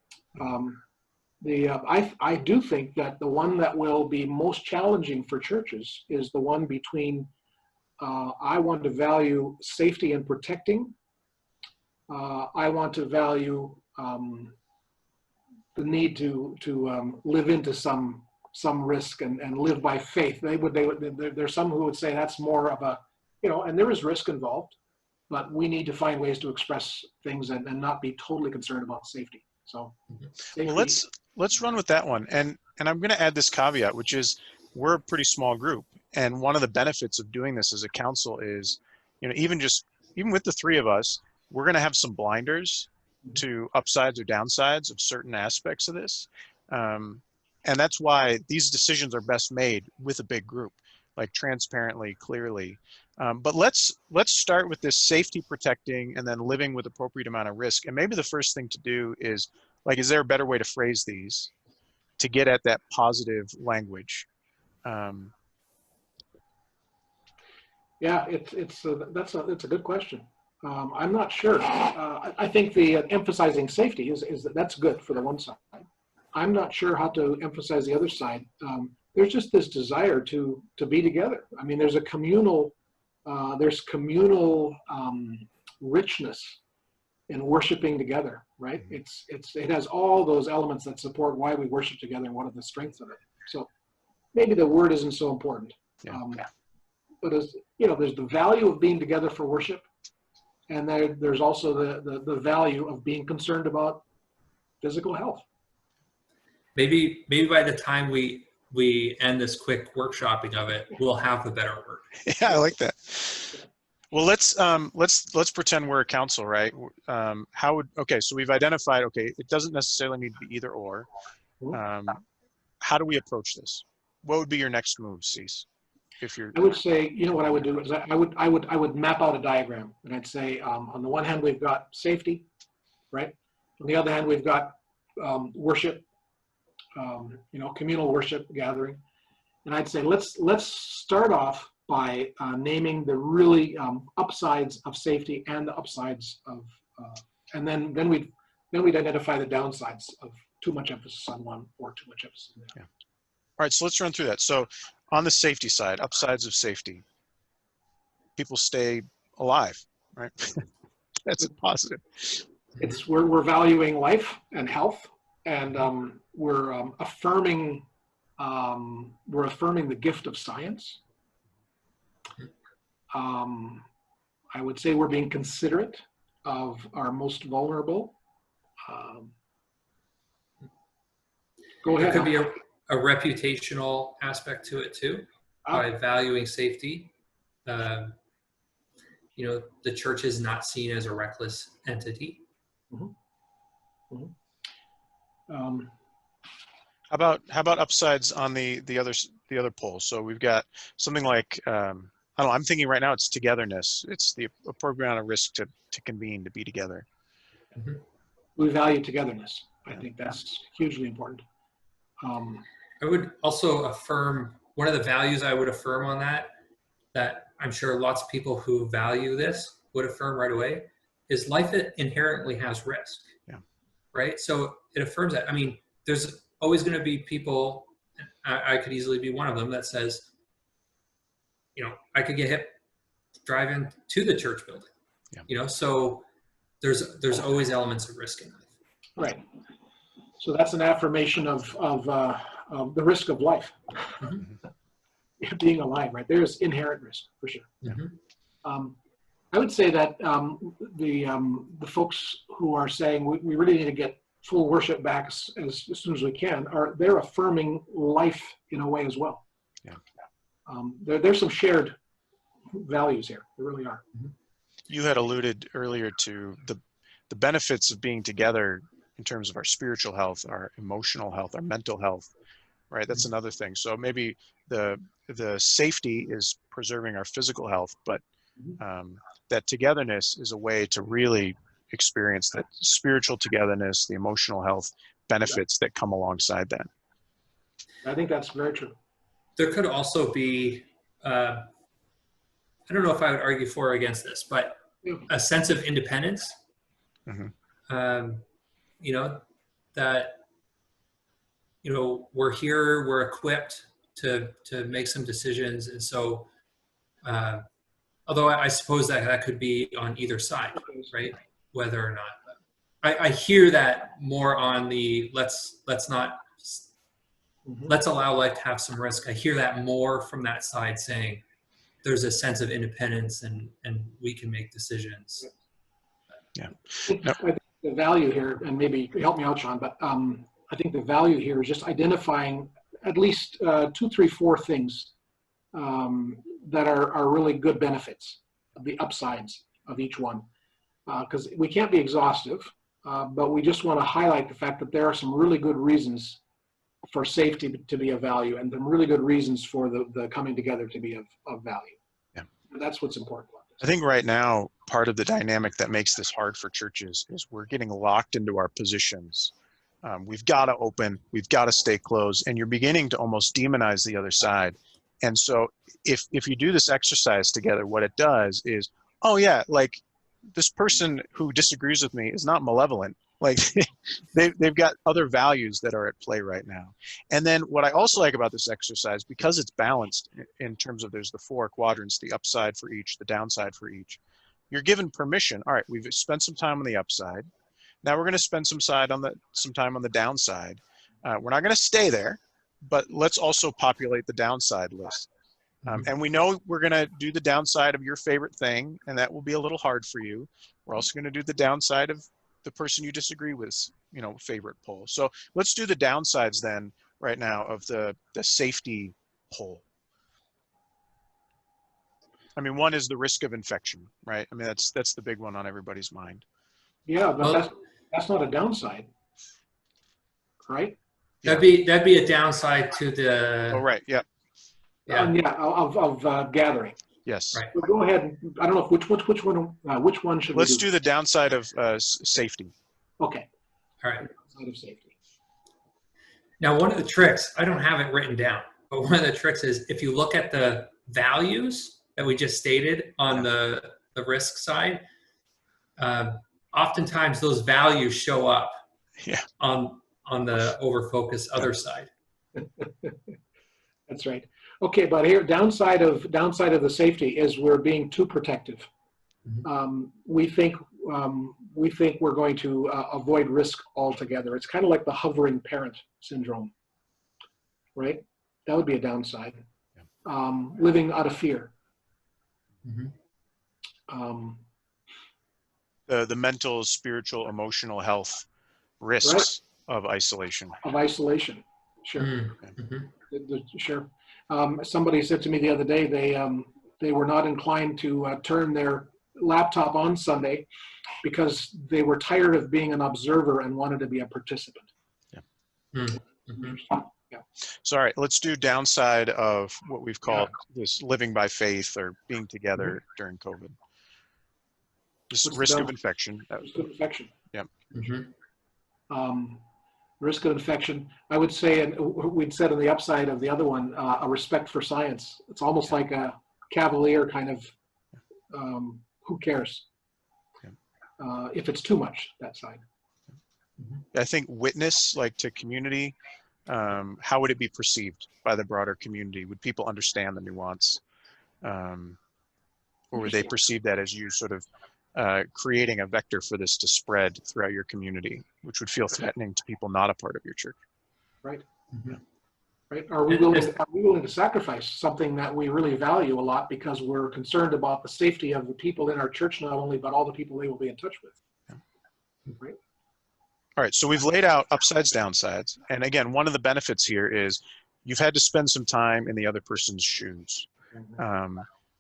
I do think that the one that will be most challenging for churches is the one between I want to value safety and protecting. I want to value the need to live into some risk and live by faith. There's some who would say that's more of a, and there is risk involved, but we need to find ways to express things and not be totally concerned about safety. So safety. Well, let's run with that one. And I'm going to add this caveat, which is we're a pretty small group. And one of the benefits of doing this as a council is, even with the three of us, we're going to have some blinders to upsides or downsides of certain aspects of this. And that's why these decisions are best made with a big group, like transparently, clearly. But let's start with this safety protecting and then living with appropriate amount of risk. And maybe the first thing to do is, is there a better way to phrase these to get at that positive language? Yeah, it's a good question. I'm not sure. I think the emphasizing safety is that's good for the one side. I'm not sure how to emphasize the other side. There's just this desire to be together. I mean, there's communal richness in worshiping together, right? It has all those elements that support why we worship together and what are the strengths of it. So maybe the word isn't so important. Yeah. But as there's the value of being together for worship. And there's also the value of being concerned about physical health. Maybe by the time we end this quick workshopping of it, we'll have a better word. Yeah, I like that. Well, let's pretend we're a council, right? So we've identified, it doesn't necessarily need to be either or. How do we approach this? What would be your next move, Cecil? I would say, what I would do is I would map out a diagram, and I'd say on the one hand we've got safety, right? On the other hand we've got worship, communal worship gathering, and I'd say let's start off by naming the really upsides of safety and the upsides of, and then we'd identify the downsides of too much emphasis on one or too much emphasis on the other. Yeah. All right, so let's run through that. So on the safety side, upsides of safety, people stay alive, right? That's a positive. We're valuing life and health, and we're affirming the gift of science. I would say we're being considerate of our most vulnerable. Go ahead. There could be a reputational aspect to it too, by valuing safety. The church is not seen as a reckless entity. How about upsides on the other pole? So we've got something like I don't know. I'm thinking right now it's togetherness. It's the appropriate amount of risk to convene, to be together. Mhm. We value togetherness. I think that's hugely important. I would also affirm, one of the values I would affirm on that I'm sure lots of people who value this would affirm right away, is life inherently has risk. Yeah. Right? So it affirms that. I mean, there's always going to be people, I could easily be one of them, that says, I could get hit driving to the church building. Yeah. So there's always elements of risk in life. Right. So that's an affirmation of the risk of life. Mm-hmm. Being alive, right? There's inherent risk for sure. Mm-hmm. I would say that the folks who are saying we really need to get full worship back as soon as we can, they're affirming life in a way as well. Yeah. There's some shared values here. There really are. You had alluded earlier to the benefits of being together in terms of our spiritual health, our emotional health, our mental health, right? That's another thing. So maybe the safety is preserving our physical health, but that togetherness is a way to really experience that spiritual togetherness, the emotional health benefits that come alongside that. I think that's very true. There could also be, I don't know if I would argue for or against this, but a sense of independence. Mm-hmm. That we're here, we're equipped to make some decisions, and so although I suppose that could be on either side, right? Whether or not, I hear that more on the let's allow life to have some risk. I hear that more from that side, saying there's a sense of independence and we can make decisions. Yeah. I think the value here, and maybe help me out, Sean, but I think the value here is just identifying at least 2, 3, 4 things that are really good benefits, the upsides of each one. Because we can't be exhaustive, but we just want to highlight the fact that there are some really good reasons for safety to be of value, and some really good reasons for the coming together to be of value. Yeah. And that's what's important. I think right now, part of the dynamic that makes this hard for churches is we're getting locked into our positions. We've got to open, we've got to stay closed, and you're beginning to almost demonize the other side. And so if you do this exercise together, what it does is, oh yeah, like this person who disagrees with me is not malevolent. Like they've got other values that are at play right now. And then what I also like about this exercise, because it's balanced in terms of there's the 4 quadrants, the upside for each, the downside for each, you're given permission. All right, we've spent some time on the upside. Now we're going to spend some time on the downside. We're not going to stay there, but let's also populate the downside list. And we know we're going to do the downside of your favorite thing, and that will be a little hard for you. We're also going to do the downside of the person you disagree with, favorite poll. So let's do the downsides then right now of the safety poll. I mean, one is the risk of infection, right? I mean, that's the big one on everybody's mind. Yeah, but that's not a downside, right? That'd be a downside to the. Oh, right. Yeah. Of gathering. Yes. Right. Well, go ahead. I don't know which one should we do? Let's do the downside of safety. Okay. All right. Downside of safety. Now, one of the tricks, I don't have it written down, but one of the tricks is if you look at the values that we just stated on the risk side, oftentimes those values show up on the over-focused other side. That's right. Okay, but here, downside of the safety is we're being too protective. Mm-hmm. We think we're going to avoid risk altogether. It's kind of like the hovering parent syndrome, right? That would be a downside. Living out of fear. Mm-hmm. The mental, spiritual, emotional health risks of isolation. Of isolation, sure. Mm-hmm. Sure. Somebody said to me the other day they were not inclined to turn their laptop on Sunday because they were tired of being an observer and wanted to be a participant. Yeah. Mhm. So, all right, let's do downside of what we've called this living by faith or being together during COVID. This What's the risk of downside? infection. Risk of infection. Yep. Risk of infection. I would say, and we'd said on the upside of the other one, a respect for science. It's almost like a cavalier kind of, who cares? If it's too much, that side. I think witness, like to community, how would it be perceived by the broader community? Would people understand the nuance? Or would they perceive that as you sort of creating a vector for this to spread throughout your community, which would feel threatening to people not a part of your church? Right. Mm-hmm. Right. Are we willing to sacrifice something that we really value a lot because we're concerned about the safety of the people in our church, not only, but all the people they will be in touch with? Right. All right, so we've laid out upsides, downsides. And again, one of the benefits here is you've had to spend some time in the other person's shoes.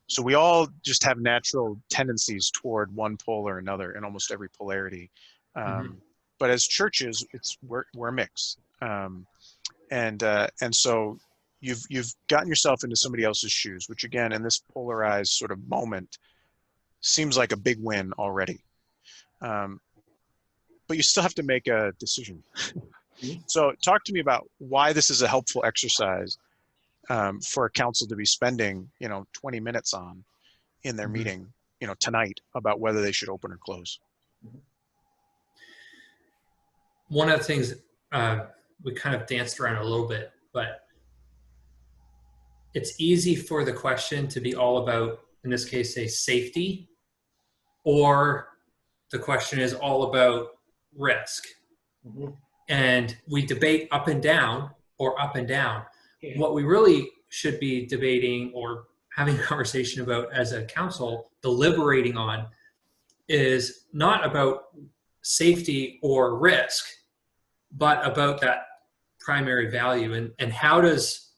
So we all just have natural tendencies toward one pole or another in almost every polarity. But as churches, we're a mix. And so you've gotten yourself into somebody else's shoes, which again, in this polarized sort of moment, seems like a big win already. But you still have to make a decision. So talk to me about why this is a helpful exercise for a council to be spending, 20 minutes on in their meeting, tonight about whether they should open or close. One of the things we kind of danced around a little bit, but it's easy for the question to be all about, in this case, say safety, or the question is all about risk. And we debate up and down or up and down. What we really should be debating or having a conversation about as a council, deliberating on, is not about safety or risk, but about that primary value. And how does,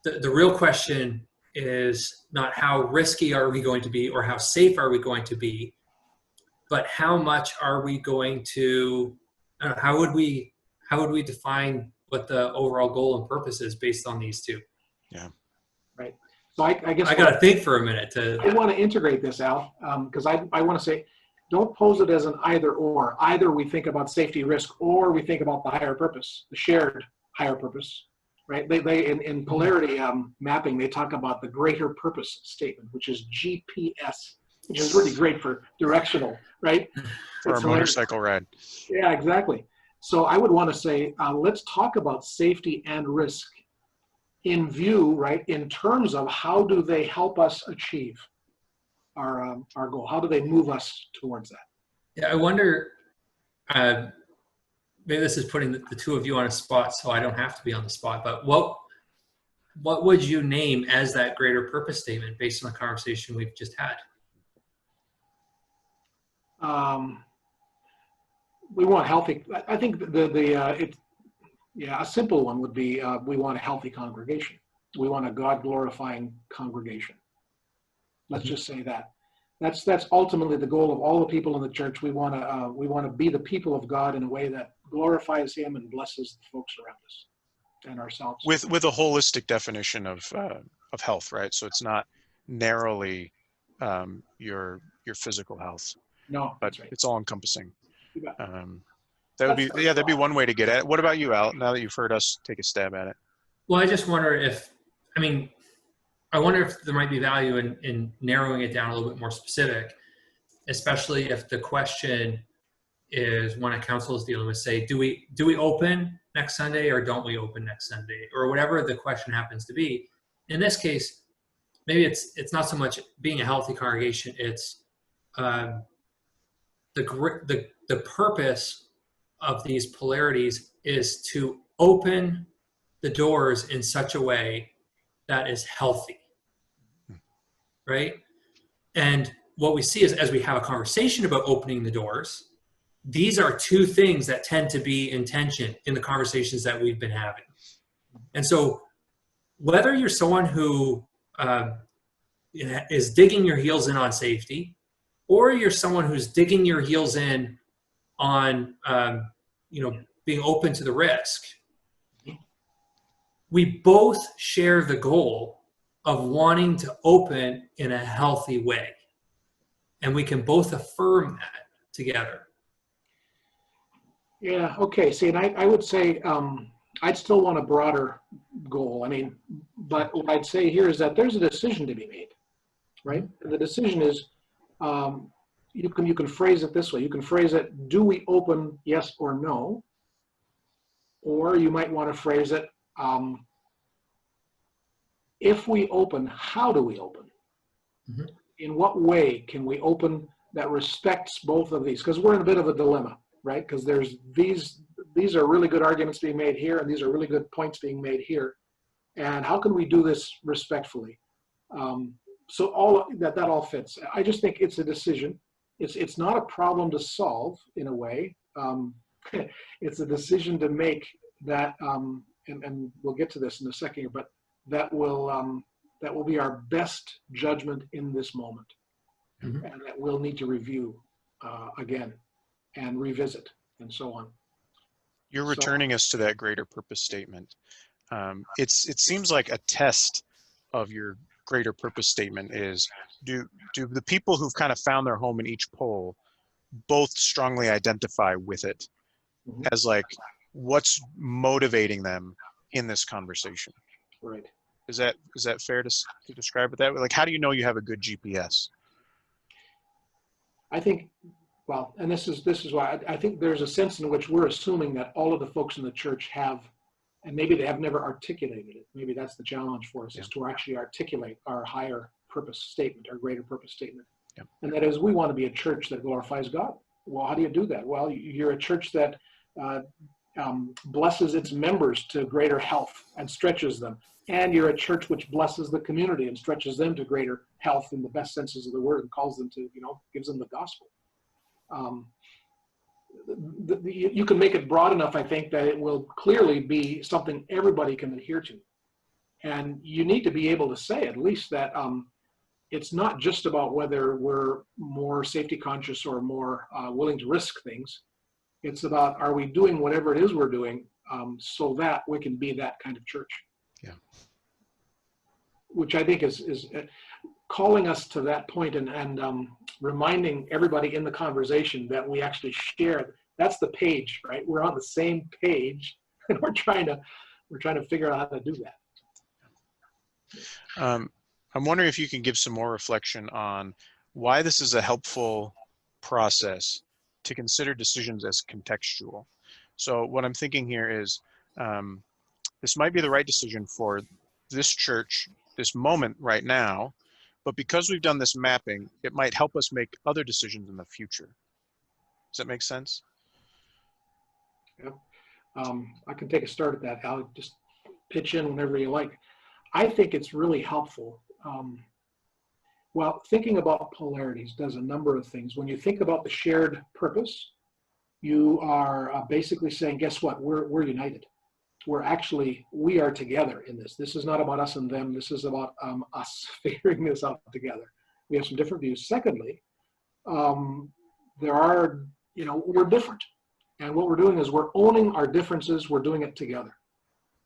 the real question is not how risky are we going to be or how safe are we going to be, but how much are we going to, how would we define what the overall goal and purpose is based on these two? Yeah. Right. So I guess I got to think for a minute. I want to integrate this, Al, because I want to say, don't pose it as an either or. Either we think about safety risk or we think about the higher purpose, the shared higher purpose, right? They in polarity mapping, they talk about the greater purpose statement, which is GPS, which is really great for directional, right? For a motorcycle ride. Yeah, exactly. So I would want to say, let's talk about safety and risk in view, right, in terms of how do they help us achieve our goal? How do they move us towards that? Yeah, I wonder, maybe this is putting the two of you on a spot, so I don't have to be on the spot, but what would you name as that greater purpose statement based on the conversation we've just had? We want healthy. I think a simple one would be we want a healthy congregation. We want a God glorifying congregation. Let's just say that. That's ultimately the goal of all the people in the church. We want to be the people of God in a way that glorifies Him and blesses the folks around us and ourselves. With a holistic definition of health, right? So it's not narrowly your physical health. No, but that's right. It's all encompassing. That'd be one way to get at it. What about you, Al? Now that you've heard us take a stab at it. Well, I just wonder if there might be value in narrowing it down a little bit more specific, especially if the question is one a council is dealing with, say, do we open next Sunday or don't we open next Sunday, or whatever the question happens to be. In this case, maybe it's not so much being a healthy congregation, it's the purpose of these polarities is to open the doors in such a way that is healthy, right? And what we see is, as we have a conversation about opening the doors, these are two things that tend to be in tension in the conversations that we've been having. And so whether you're someone who is digging your heels in on safety, or you're someone who's digging your heels in on being open to the risk, we both share the goal of wanting to open in a healthy way. And we can both affirm that together. Yeah, okay. See, and I would say I'd still want a broader goal. I mean, but what I'd say here is that there's a decision to be made, right? And the decision is you can phrase it this way. You can phrase it, do we open, yes or no? Or you might want to phrase it, if we open, how do we open? Mm-hmm. In what way can we open that respects both of these? Because we're in a bit of a dilemma, right? Because there's these are really good arguments being made here, and these are really good points being made here. And how can we do this respectfully? So all that all fits. I just think it's a decision. It's not a problem to solve in a way. It's a decision to make that, and we'll get to this in a second here, but that will be our best judgment in this moment, Mm-hmm. and that we'll need to review again and revisit and so on. You're returning us to that greater purpose statement. It seems like a test of your greater purpose statement is, do the people who've kind of found their home in each poll both strongly identify with it Mm-hmm. as like what's motivating them in this conversation? Right. Is that fair to describe it that way? Like, how do you know you have a good GPS? I think, well, and this is why I think there's a sense in which we're assuming that all of the folks in the church have, and maybe they have never articulated it. Maybe that's the challenge for us, is to actually articulate our higher purpose statement, our greater purpose statement. Yeah. And that is, we want to be a church that glorifies God. Well, how do you do that? Well, you're a church that blesses its members to greater health and stretches them. And you're a church which blesses the community and stretches them to greater health in the best senses of the word, and calls them to, gives them the gospel. You can make it broad enough, I think, that it will clearly be something everybody can adhere to. And you need to be able to say at least that it's not just about whether we're more safety conscious or more willing to risk things. It's about, are we doing whatever it is we're doing so that we can be that kind of church? Yeah. Which I think is calling us to that point, and reminding everybody in the conversation that we actually share. That's the page, right? We're on the same page, and we're trying to figure out how to do that. I'm wondering if you can give some more reflection on why this is a helpful process to consider decisions as contextual. So what I'm thinking here is, this might be the right decision for this church, this moment right now, but because we've done this mapping, it might help us make other decisions in the future. Does that make sense? Yeah. I can take a start at that, Al. Just pitch in whenever you like. I think it's really helpful. Well, thinking about polarities does a number of things. When you think about the shared purpose, you are basically saying, guess what? We're united. We are together in this. This is not about us and them. This is about us figuring this out together. We have some different views. Secondly, we're different. And what we're doing is we're owning our differences. We're doing it together.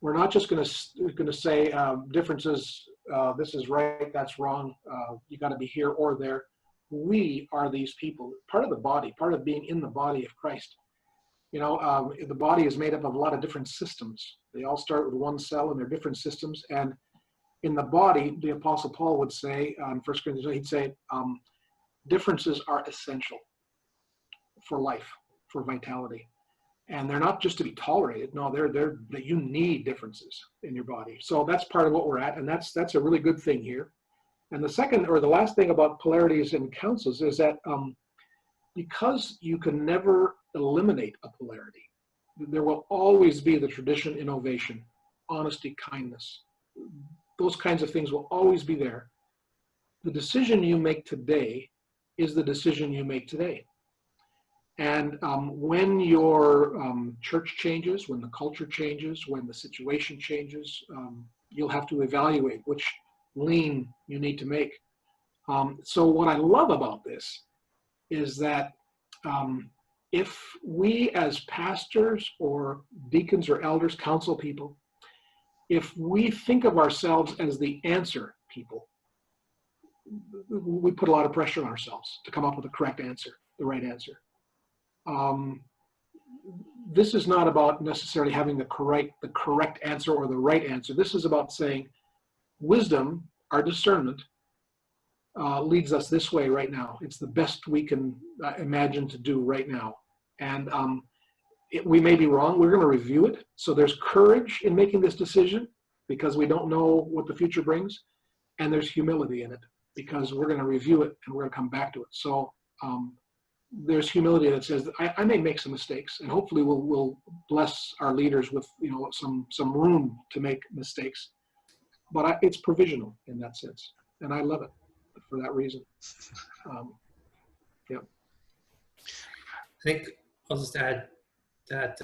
We're not just going to say differences, this is right, that's wrong, you got to be here or there. We are these people, part of the body, part of being in the body of Christ. The body is made up of a lot of different systems. They all start with one cell, and they're different systems. And in the body, the Apostle Paul would say, in 1 Corinthians, he'd say, differences are essential for life, for vitality. And they're not just to be tolerated. No, they're that you need differences in your body. So that's part of what we're at, and that's a really good thing here. And the second, or the last thing about polarities and councils is that because you can never eliminate a polarity, there will always be the tradition, innovation, honesty, kindness. Those kinds of things will always be there. The decision you make today is the decision you make today. And when your church changes, when the culture changes, when the situation changes, you'll have to evaluate which lean you need to make. So what I love about this is that if we as pastors or deacons or elders, council people, if we think of ourselves as the answer people, we put a lot of pressure on ourselves to come up with the correct answer, the right answer. This is not about necessarily having the correct answer or the right answer. This is about saying wisdom, our discernment, leads us this way right now. It's the best we can imagine to do right now. And we may be wrong. We're going to review it. So there's courage in making this decision because we don't know what the future brings. And there's humility in it because we're going to review it and we're going to come back to it. So there's humility that says that I may make some mistakes, and hopefully we'll bless our leaders with some room to make mistakes. But it's provisional in that sense, and I love it for that reason. Yeah. I think I'll just add that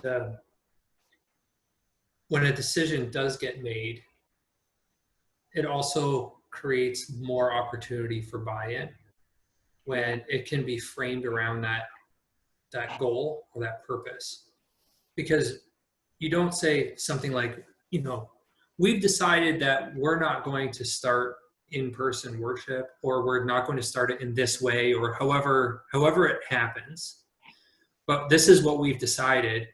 when a decision does get made, it also creates more opportunity for buy-in when it can be framed around that goal or that purpose. Because you don't say something like, we've decided that we're not going to start in-person worship, or we're not going to start it in this way, or however it happens. But this is what we've decided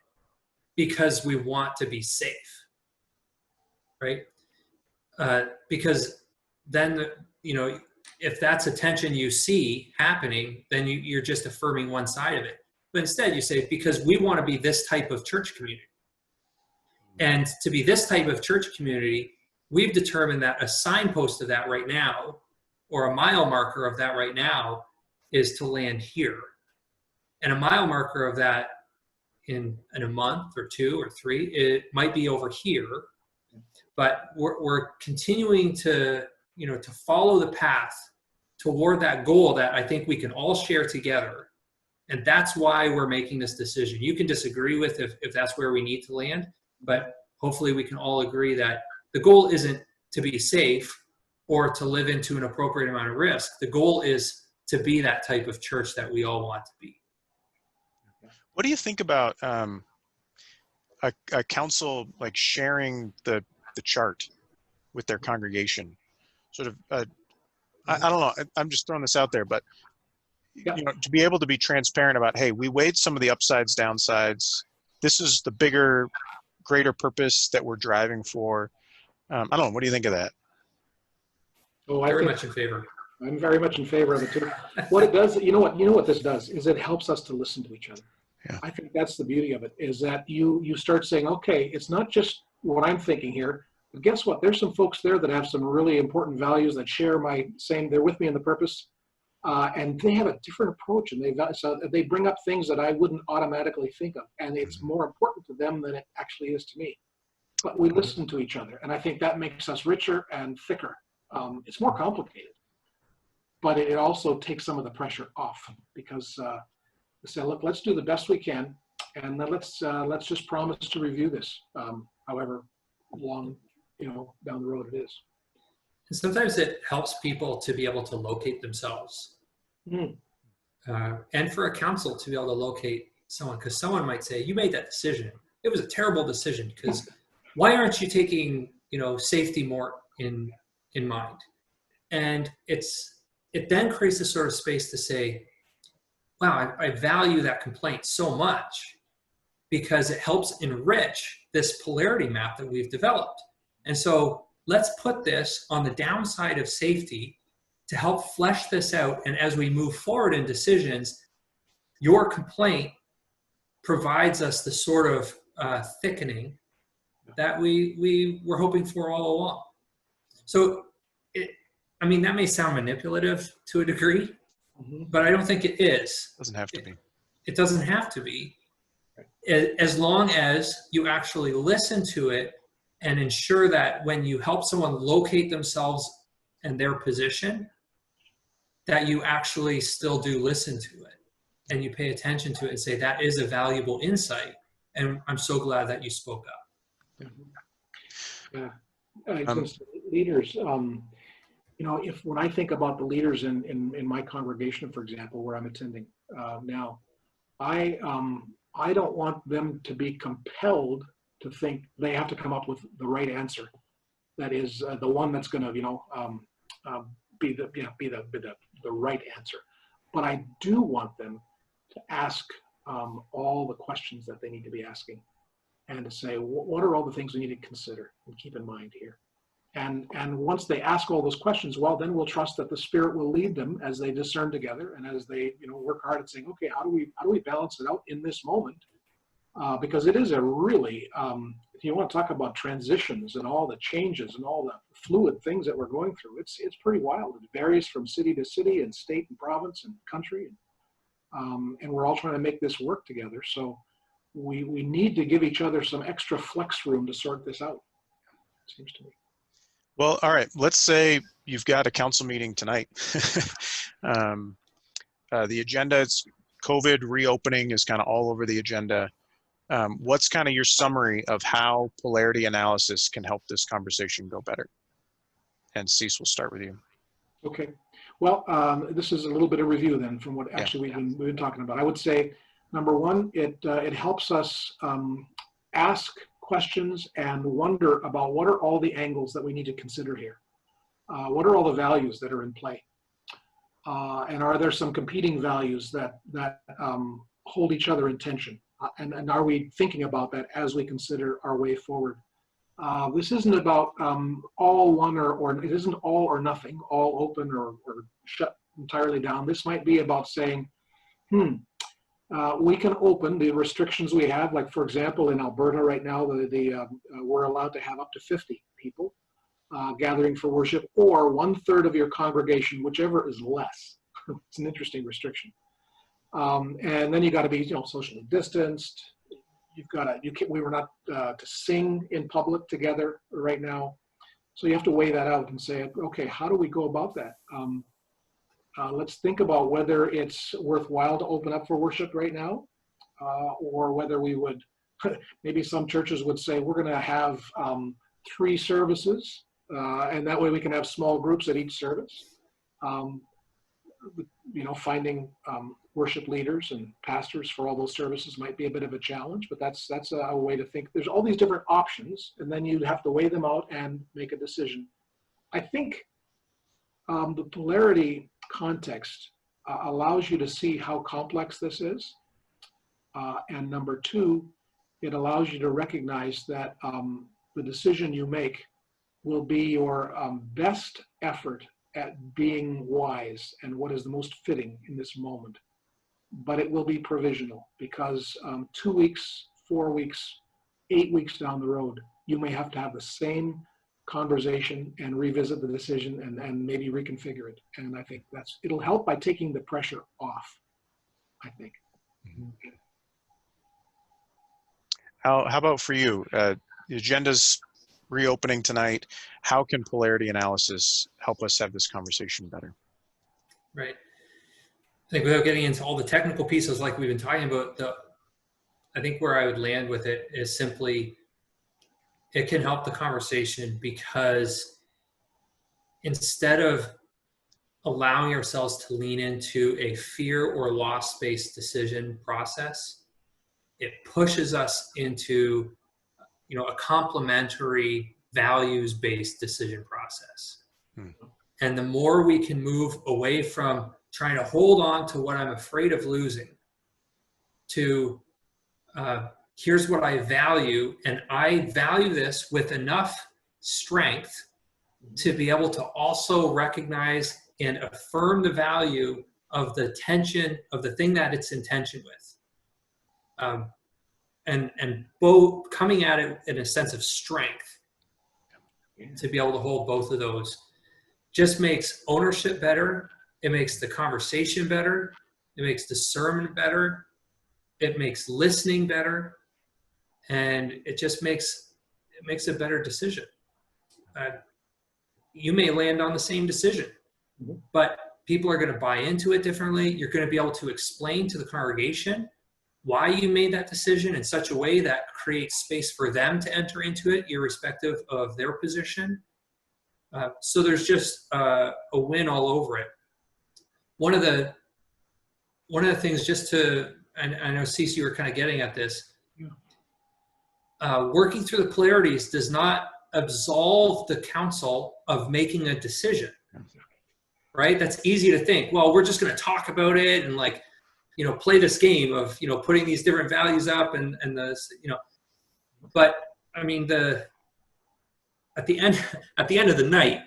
because we want to be safe, right? Because then, if that's a tension you see happening, then you're just affirming one side of it. But instead you say, because we want to be this type of church community. And to be this type of church community, we've determined that a signpost of that right now, or a mile marker of that right now, is to land here. And a mile marker of that in a month or 2 or 3, it might be over here. But we're continuing to follow the path toward that goal that I think we can all share together. And that's why we're making this decision. You can disagree with if that's where we need to land, but hopefully we can all agree that the goal isn't to be safe or to live into an appropriate amount of risk. The goal is to be that type of church that we all want to be. What do you think about a council like sharing the chart with their congregation? Sort of, I don't know, I'm just throwing this out there, but to be able to be transparent about, hey, we weighed some of the upsides, downsides. This is the bigger, greater purpose that we're driving for. I don't know. What do you think of that? Oh, Very much in favor. I'm very much in favor of it too. What it does, you know what this does is it helps us to listen to each other. Yeah. I think that's the beauty of it, is that you start saying, okay, it's not just what I'm thinking here, but guess what? There's some folks there that have some really important values that share my same, they're with me in the purpose, and they have a different approach, and they bring up things that I wouldn't automatically think of, and it's more important to them than it actually is to me. But we listen to each other, and I think that makes us richer and thicker. It's more complicated, but it also takes some of the pressure off, because we say, look, let's do the best we can, and then let's just promise to review this, however long down the road it is. And sometimes it helps people to be able to locate themselves, and for a council to be able to locate someone, because someone might say, you made that decision. It was a terrible decision, because why aren't you taking safety more in mind? And it then creates this sort of space to say, wow, I value that complaint so much, because it helps enrich this polarity map that we've developed. And so let's put this on the downside of safety to help flesh this out. And as we move forward in decisions, your complaint provides us the sort of thickening that we were hoping for all along. So, that may sound manipulative to a degree, but I don't think it is. Doesn't have to be. It doesn't have to be. As long as you actually listen to it and ensure that when you help someone locate themselves and their position, that you actually still do listen to it and you pay attention to it and say, that is a valuable insight. And I'm so glad that you spoke up. Yeah. Leaders, when I think about the leaders in my congregation, for example, where I'm attending now, I don't want them to be compelled to think they have to come up with the right answer. That is the one that's going to, be the right answer. But I do want them to ask all the questions that they need to be asking, and to say, what are all the things we need to consider and keep in mind here? And once they ask all those questions, well, then we'll trust that the Spirit will lead them as they discern together and as they, work hard at saying, okay, how do we balance it out in this moment? Because it is a really, if you want to talk about transitions and all the changes and all the fluid things that we're going through, it's pretty wild. It varies from city to city and state and province and country, and we're all trying to make this work together. So we need to give each other some extra flex room to sort this out, it seems to me. Well, all right. Let's say you've got a council meeting tonight. The agenda is COVID reopening is kind of all over the agenda. What's kind of your summary of how polarity analysis can help this conversation go better? And Cecil, we'll start with you. Okay. Well, this is a little bit of review then from what actually we've been talking about. I would say, number one, it helps us ask questions and wonder about what are all the angles that we need to consider here. What are all the values that are in play? And are there some competing values that hold each other in tension? And are we thinking about that as we consider our way forward? This isn't about all one or it isn't all or nothing, all open or shut entirely down. This might be about saying, we can open the restrictions we have. Like, for example, in Alberta right now, we're allowed to have up to 50 people gathering for worship, or 1/3 of your congregation, whichever is less. It's an interesting restriction. And then you got to be, socially distanced. We were not to sing in public together right now. So you have to weigh that out and say, okay, how do we go about that? Let's think about whether it's worthwhile to open up for worship right now, or whether we would, maybe some churches would say, we're going to have 3 services, and that way we can have small groups at each service. Finding worship leaders and pastors for all those services might be a bit of a challenge, but that's a way to think. There's all these different options, and then you have to weigh them out and make a decision. I think the polarity context allows you to see how complex this is. And number 2, it allows you to recognize that the decision you make will be your best effort at being wise and what is the most fitting in this moment. But it will be provisional, because 2 weeks, 4 weeks, 8 weeks down the road, you may have to have the same conversation and revisit the decision and maybe reconfigure it. And I think it'll help by taking the pressure off, I think. Mm-hmm. How about for you? The agenda's reopening tonight. How can polarity analysis help us have this conversation better? Right. I think without getting into all the technical pieces like we've been talking about, I think where I would land with it is simply, it can help the conversation because instead of allowing ourselves to lean into a fear or loss-based decision process, it pushes us into, a complementary values-based decision process. And the more we can move away from trying to hold on to what I'm afraid of losing to here's what I value, and I value this with enough strength to be able to also recognize and affirm the value of the tension of the thing that it's in tension with. And both coming at it in a sense of strength to be able to hold both of those just makes ownership better. It makes the conversation better. It makes discernment better. It makes listening better. And it just makes a better decision. You may land on the same decision, but people are going to buy into it differently. You're going to be able to explain to the congregation why you made that decision in such a way that creates space for them to enter into it, irrespective of their position. So there's just a win all over it. One of the things, just to, and I know Cecil, you were kind of getting at this, working through the polarities does not absolve the council of making a decision, right? That's easy to think, well, we're just going to talk about it and like, play this game of, putting these different values up and but I mean, at the end of the night,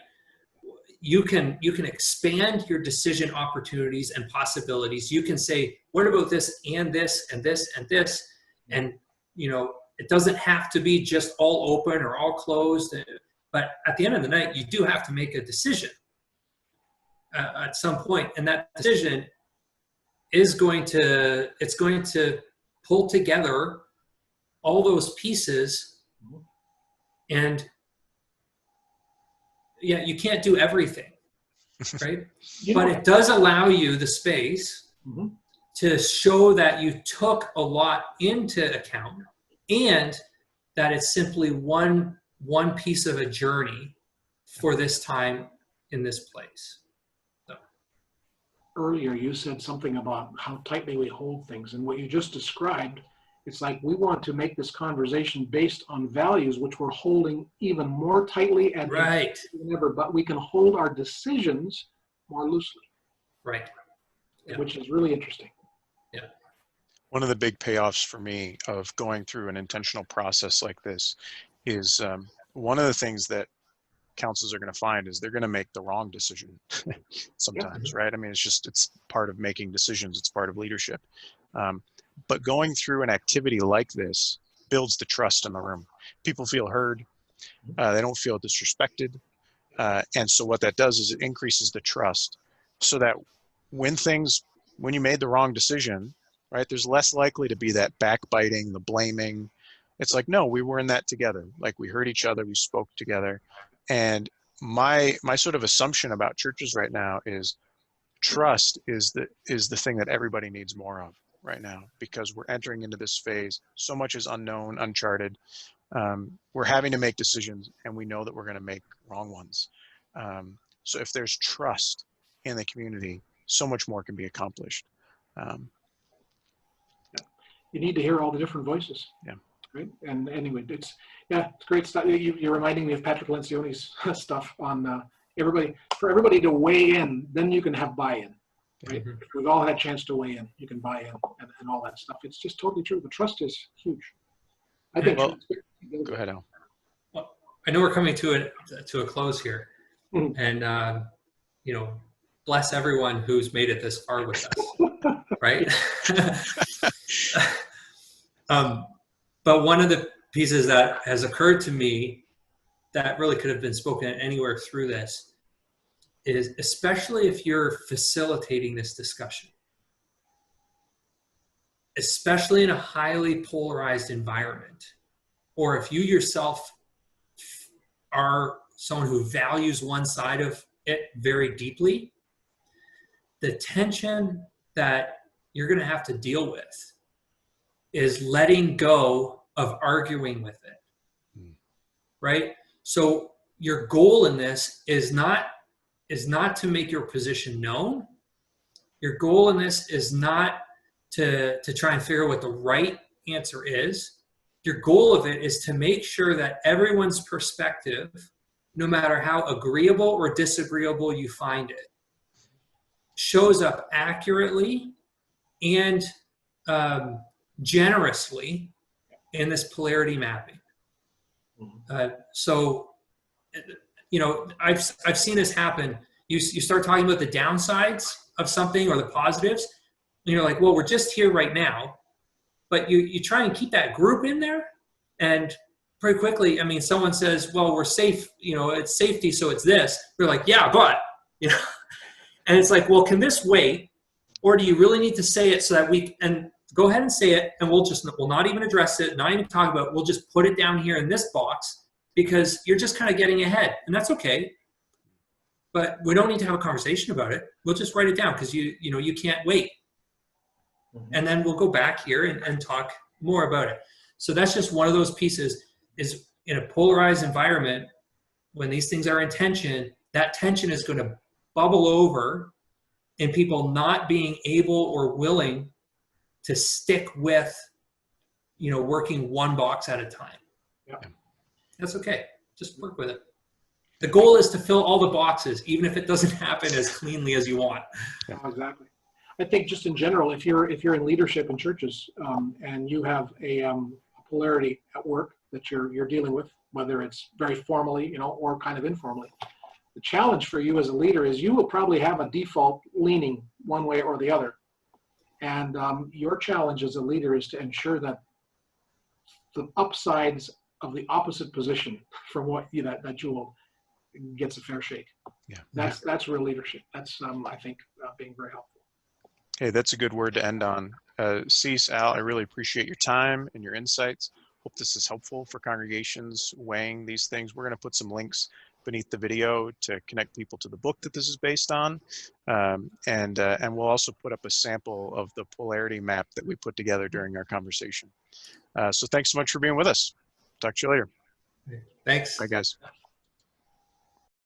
you can expand your decision opportunities and possibilities. You can say, what about this and this and this and this? And, it doesn't have to be just all open or all closed. But at the end of the night, you do have to make a decision at some point. And that decision is going to pull together all those pieces. And yeah, you can't do everything, right? But it does allow you the space to show that you took a lot into account and that it's simply one piece of a journey for this time in this place. So. Earlier, you said something about how tightly we hold things, and what you just described, it's like we want to make this conversation based on values, which we're holding even more tightly and right. than ever, but we can hold our decisions more loosely. Right. Yeah. Which is really interesting. Yeah. One of the big payoffs for me of going through an intentional process like this is one of the things that councils are going to find is they're going to make the wrong decision sometimes, right? I mean, it's part of making decisions. It's part of leadership. But going through an activity like this builds the trust in the room. People feel heard. They don't feel disrespected. And so what that does is it increases the trust so that when you made the wrong decision, right, there's less likely to be that backbiting, the blaming. It's like, no, we were in that together. Like we heard each other, we spoke together. And my sort of assumption about churches right now is trust is the thing that everybody needs more of right now, because we're entering into this phase. So much is unknown, uncharted. We're having to make decisions, and we know that we're going to make wrong ones. So if there's trust in the community, so much more can be accomplished. You need to hear all the different voices. Yeah. Right. And anyway, it's great stuff. You're reminding me of Patrick Lencioni's stuff on for everybody to weigh in, then you can have buy-in. Right? Mm-hmm. We've all had a chance to weigh in. You can buy in and all that stuff. It's just totally true. The trust is huge. I think. Well, go ahead, Al. Well, I know we're coming to a close here, and bless everyone who's made it this far with us, right? But one of the pieces that has occurred to me that really could have been spoken anywhere through this is, especially if you're facilitating this discussion, especially in a highly polarized environment, or if you yourself are someone who values one side of it very deeply, the tension that you're going to have to deal with is letting go of arguing with it, right? So your goal in this is not to make your position known. Your goal in this is not to try and figure out what the right answer is. Your goal of it is to make sure that everyone's perspective, no matter how agreeable or disagreeable you find it, shows up accurately and generously in this polarity mapping. So, I've seen this happen. You start talking about the downsides of something or the positives, and you're like, well, we're just here right now. But you try and keep that group in there, and very quickly, I mean, someone says, well, we're safe, it's safety, so it's this. You're like, yeah, but, and it's like, well, can this wait? Or do you really need to say it so that and go ahead and say it, and we'll not even address it, not even talk about it. We'll just put it down here in this box because you're just kind of getting ahead, and that's okay. But we don't need to have a conversation about it. We'll just write it down because you can't wait. And then we'll go back here and talk more about it. So that's just one of those pieces, is in a polarized environment, when these things are in tension, that tension is going to bubble over in people not being able or willing to stick with working one box at a time. Yep. That's okay. Just work with it. The goal is to fill all the boxes, even if it doesn't happen as cleanly as you want. Oh, exactly. I think just in general, if you're in leadership in churches and you have a polarity at work that you're dealing with, whether it's very formally, or kind of informally, the challenge for you as a leader is you will probably have a default leaning one way or the other. And your challenge as a leader is to ensure that the upsides of the opposite position from what that jewel gets a fair shake. Yeah. That's real leadership. That's I think being very helpful. Hey, that's a good word to end on. Cecil, Al, I really appreciate your time and your insights. Hope this is helpful for congregations weighing these things. We're going to put some links beneath the video to connect people to the book that this is based on. And we'll also put up a sample of the polarity map that we put together during our conversation. So thanks so much for being with us. Talk to you later. Thanks. Bye, guys.